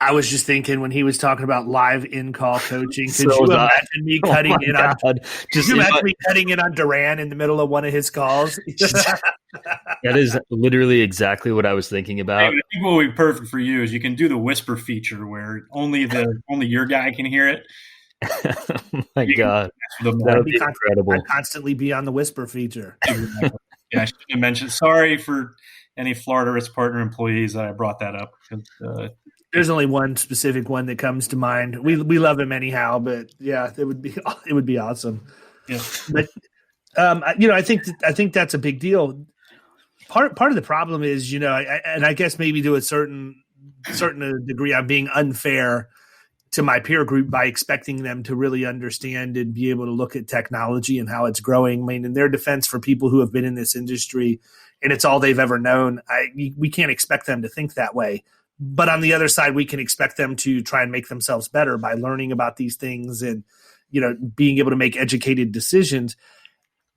[SPEAKER 2] I was just thinking when he was talking about live in-call coaching, could you imagine me cutting in on? Could you imagine me cutting in on Duran in the middle of one of his calls?
[SPEAKER 4] That is literally exactly what I was thinking about.
[SPEAKER 3] I think what would be perfect for you is you can do the whisper feature where only your guy can hear it.
[SPEAKER 4] Oh my God, that would be incredible.
[SPEAKER 2] I'd constantly be on the whisper feature.
[SPEAKER 3] Yeah, I should have mentioned. Sorry for any Florida Risk Partner employees that I brought that up.
[SPEAKER 2] There's only one specific one that comes to mind. We love him anyhow, but yeah, it would be awesome.
[SPEAKER 3] Yeah.
[SPEAKER 2] But I think that's a big deal. Part of the problem is, and I guess maybe to a certain degree, I'm being unfair to my peer group by expecting them to really understand and be able to look at technology and how it's growing. I mean, in their defense, for people who have been in this industry and it's all they've ever known, we can't expect them to think that way. But on the other side, we can expect them to try and make themselves better by learning about these things and, being able to make educated decisions.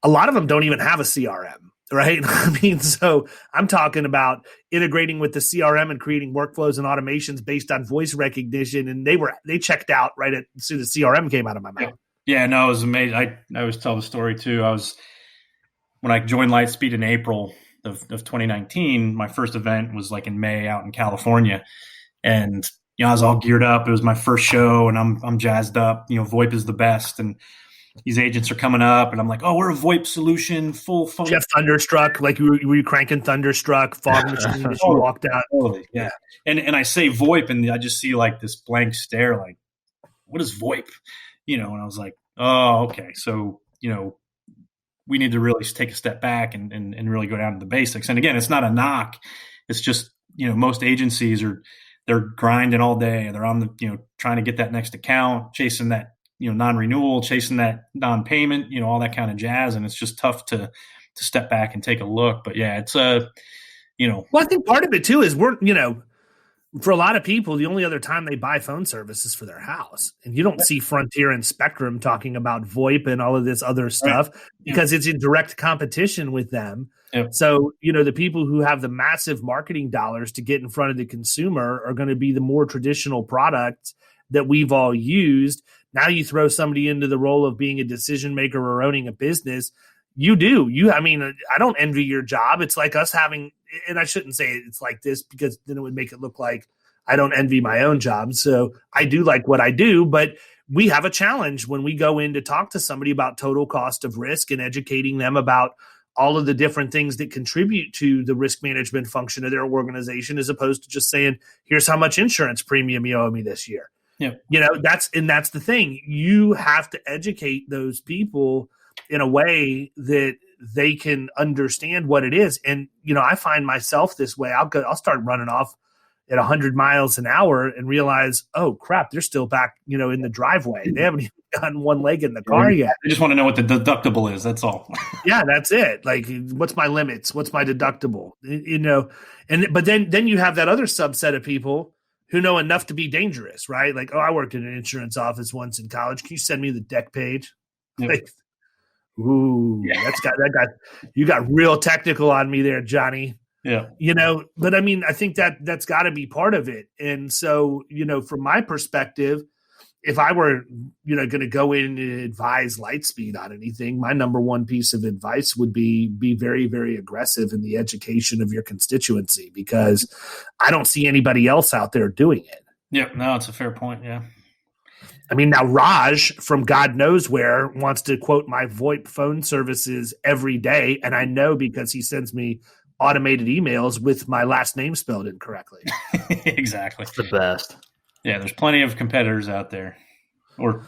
[SPEAKER 2] A lot of them don't even have a CRM, right? I mean, so I'm talking about integrating with the CRM and creating workflows and automations based on voice recognition. And they checked out right as soon as CRM came out of my mouth.
[SPEAKER 3] Yeah, no, it was amazing. I always tell the story too. When I joined Lightspeed in April of 2019, my first event was like in May out in California, and I was all geared up. It was my first show, and I'm jazzed up. VoIP is the best, and these agents are coming up, and I'm like, oh, we're a VoIP solution, full phone.
[SPEAKER 2] Jeff Thunderstruck, like were you cranking Thunderstruck fog machine as you walked out?
[SPEAKER 3] Totally, yeah. And I say VoIP, and I just see like this blank stare, like, what is VoIP? And I was like, oh, okay, so we need to really take a step back and really go down to the basics. And again, it's not a knock. It's just, most agencies they're grinding all day. They're on the, trying to get that next account, chasing that, non-renewal, chasing that non-payment, all that kind of jazz. And it's just tough to step back and take a look. But yeah, it's Well,
[SPEAKER 2] I think part of it too is for a lot of people, the only other time they buy phone service is for their house. And you don't see Frontier and Spectrum talking about VoIP and all of this other stuff because it's in direct competition with them.
[SPEAKER 3] Yeah.
[SPEAKER 2] So, the people who have the massive marketing dollars to get in front of the consumer are going to be the more traditional products that we've all used. Now you throw somebody into the role of being a decision maker or owning a business. I don't envy your job. It's like us having, and I shouldn't say it's like this because then it would make it look like I don't envy my own job. So I do like what I do, but we have a challenge when we go in to talk to somebody about total cost of risk and educating them about all of the different things that contribute to the risk management function of their organization, as opposed to just saying, here's how much insurance premium you owe me this year.
[SPEAKER 3] Yeah.
[SPEAKER 2] That's the thing. You have to educate those people in a way that they can understand what it is. And, I find myself this way. I'll start running off at 100 miles an hour and realize, oh crap, they're still back, in the driveway. They haven't even gotten one leg in the car yet.
[SPEAKER 3] I just want to know what the deductible is. That's all.
[SPEAKER 2] Yeah, that's it. Like, what's my limits? What's my deductible? But then you have that other subset of people who know enough to be dangerous, right? Like, oh, I worked in an insurance office once in college. Can you send me the deck page?
[SPEAKER 3] Yep.
[SPEAKER 2] Like, ooh, you got real technical on me there, Johnny.
[SPEAKER 3] Yeah.
[SPEAKER 2] But I think that's got to be part of it. And so, from my perspective, if I were, going to go in and advise Lightspeed on anything, my number one piece of advice would be very, very aggressive in the education of your constituency, because I don't see anybody else out there doing it.
[SPEAKER 3] Yep. No, it's a fair point. Yeah.
[SPEAKER 2] I mean, now Raj from God knows where wants to quote my VoIP phone services every day. And I know because he sends me automated emails with my last name spelled incorrectly.
[SPEAKER 3] Exactly.
[SPEAKER 4] It's the best.
[SPEAKER 3] Yeah, there's plenty of competitors out there. Or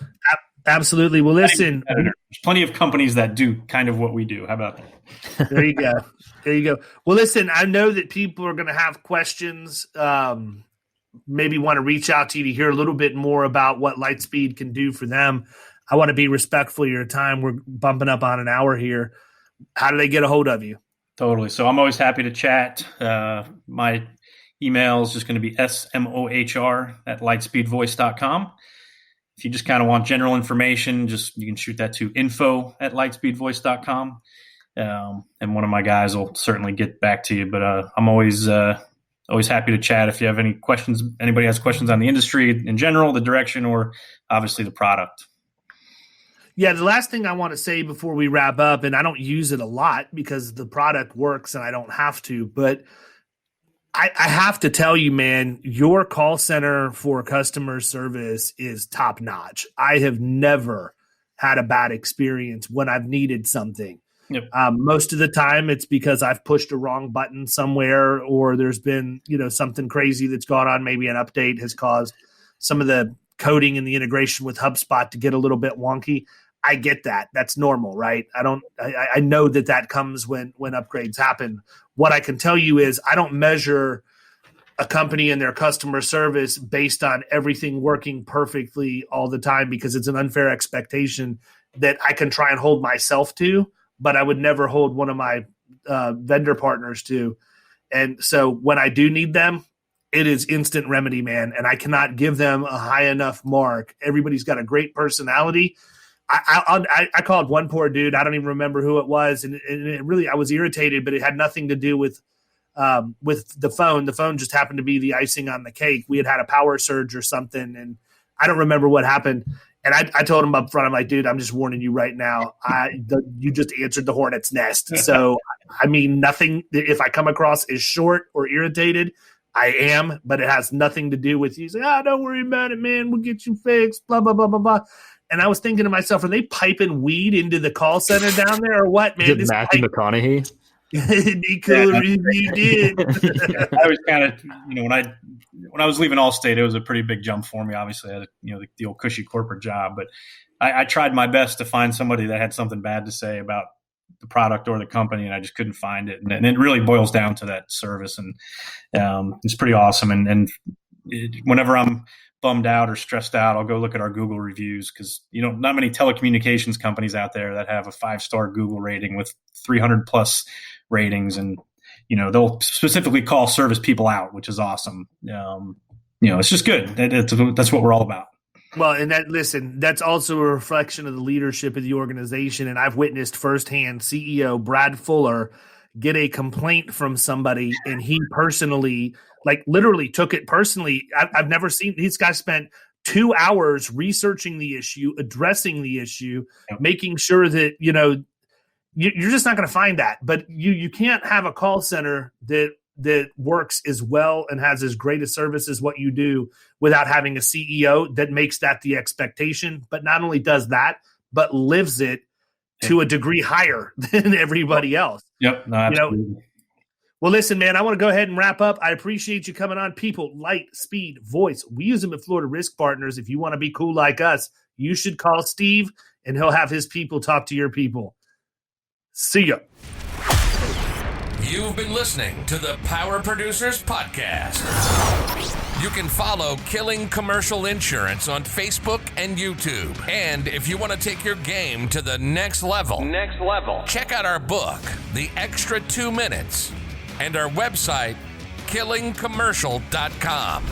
[SPEAKER 2] absolutely. Well, listen,
[SPEAKER 3] there's plenty of companies that do kind of what we do. How about that?
[SPEAKER 2] There you go. There you go. Well, listen, I know that people are going to have questions, maybe want to reach out to you to hear a little bit more about what Lightspeed can do for them. I want to be respectful of your time. We're bumping up on an hour here. How do they get a hold of you?
[SPEAKER 3] Totally. So I'm always happy to chat. My email is just going to be smohr@lightspeedvoice.com. If you just kind of want general information, you can shoot that to info@lightspeedvoice.com. And one of my guys will certainly get back to you. But I'm always happy to chat if you have any questions. Anybody has questions on the industry in general, the direction, or obviously the product.
[SPEAKER 2] Yeah, the last thing I want to say before we wrap up, and I don't use it a lot because the product works and I don't have to, but I have to tell you, man, your call center for customer service is top notch. I have never had a bad experience when I've needed something.
[SPEAKER 3] Yep.
[SPEAKER 2] Most of the time it's because I've pushed a wrong button somewhere, or there's been, something crazy that's gone on. Maybe an update has caused some of the coding and the integration with HubSpot to get a little bit wonky. I get that. That's normal, right? I know that comes when upgrades happen. What I can tell you is I don't measure a company and their customer service based on everything working perfectly all the time, because it's an unfair expectation that I can try and hold myself to, but I would never hold one of my vendor partners to. And so when I do need them, it is instant remedy, man. And I cannot give them a high enough mark. Everybody's got a great personality. I called one poor dude. I don't even remember who it was. And it really, I was irritated, but it had nothing to do with the phone. The phone just happened to be the icing on the cake. We had a power surge or something, and I don't remember what happened. And I told him up front, I'm like, dude, I'm just warning you right now. You just answered the hornet's nest. So, I mean, nothing. If I come across as short or irritated, I am, but it has nothing to do with you. Say, don't worry about it, man. We'll get you fixed, blah, blah, blah, blah, blah. And I was thinking to myself, are they piping weed into the call center down there or what, man?
[SPEAKER 4] Is it Matthew McConaughey?
[SPEAKER 2] Be cool if you did.
[SPEAKER 3] I was kind of, when I was leaving Allstate, it was a pretty big jump for me. Obviously, I had the old cushy corporate job, but I tried my best to find somebody that had something bad to say about the product or the company, and I just couldn't find it. And it really boils down to that service, and it's pretty awesome. And whenever I'm bummed out or stressed out, I'll go look at our Google reviews, because not many telecommunications companies out there that have a 5-star Google rating with 300 plus ratings, and they'll specifically call service people out, which is awesome. It's just good. That's what we're all about.
[SPEAKER 2] Well, and that's also a reflection of the leadership of the organization. And I've witnessed firsthand CEO Brad Fuller get a complaint from somebody, and he personally, literally took it personally. I've never seen these guys spent 2 hours researching the issue, addressing the issue, making sure that, you're just not going to find that. But you can't have a call center that works as well and has as great a service as what you do without having a CEO that makes that the expectation, but not only does that, but lives it to a degree higher than everybody else.
[SPEAKER 3] Yep. No, absolutely.
[SPEAKER 2] Well, listen, man, I want to go ahead and wrap up. I appreciate you coming on. People, Lightspeed Voice. We use them at Florida Risk Partners. If you want to be cool like us, you should call Steve, and he'll have his people talk to your people. See ya.
[SPEAKER 1] You've been listening to the Power Producers Podcast. You can follow Killing Commercial Insurance on Facebook and YouTube. And if you want to take your game to the next level, check out our book, The Extra 2 Minutes, and our website, killingcommercial.com.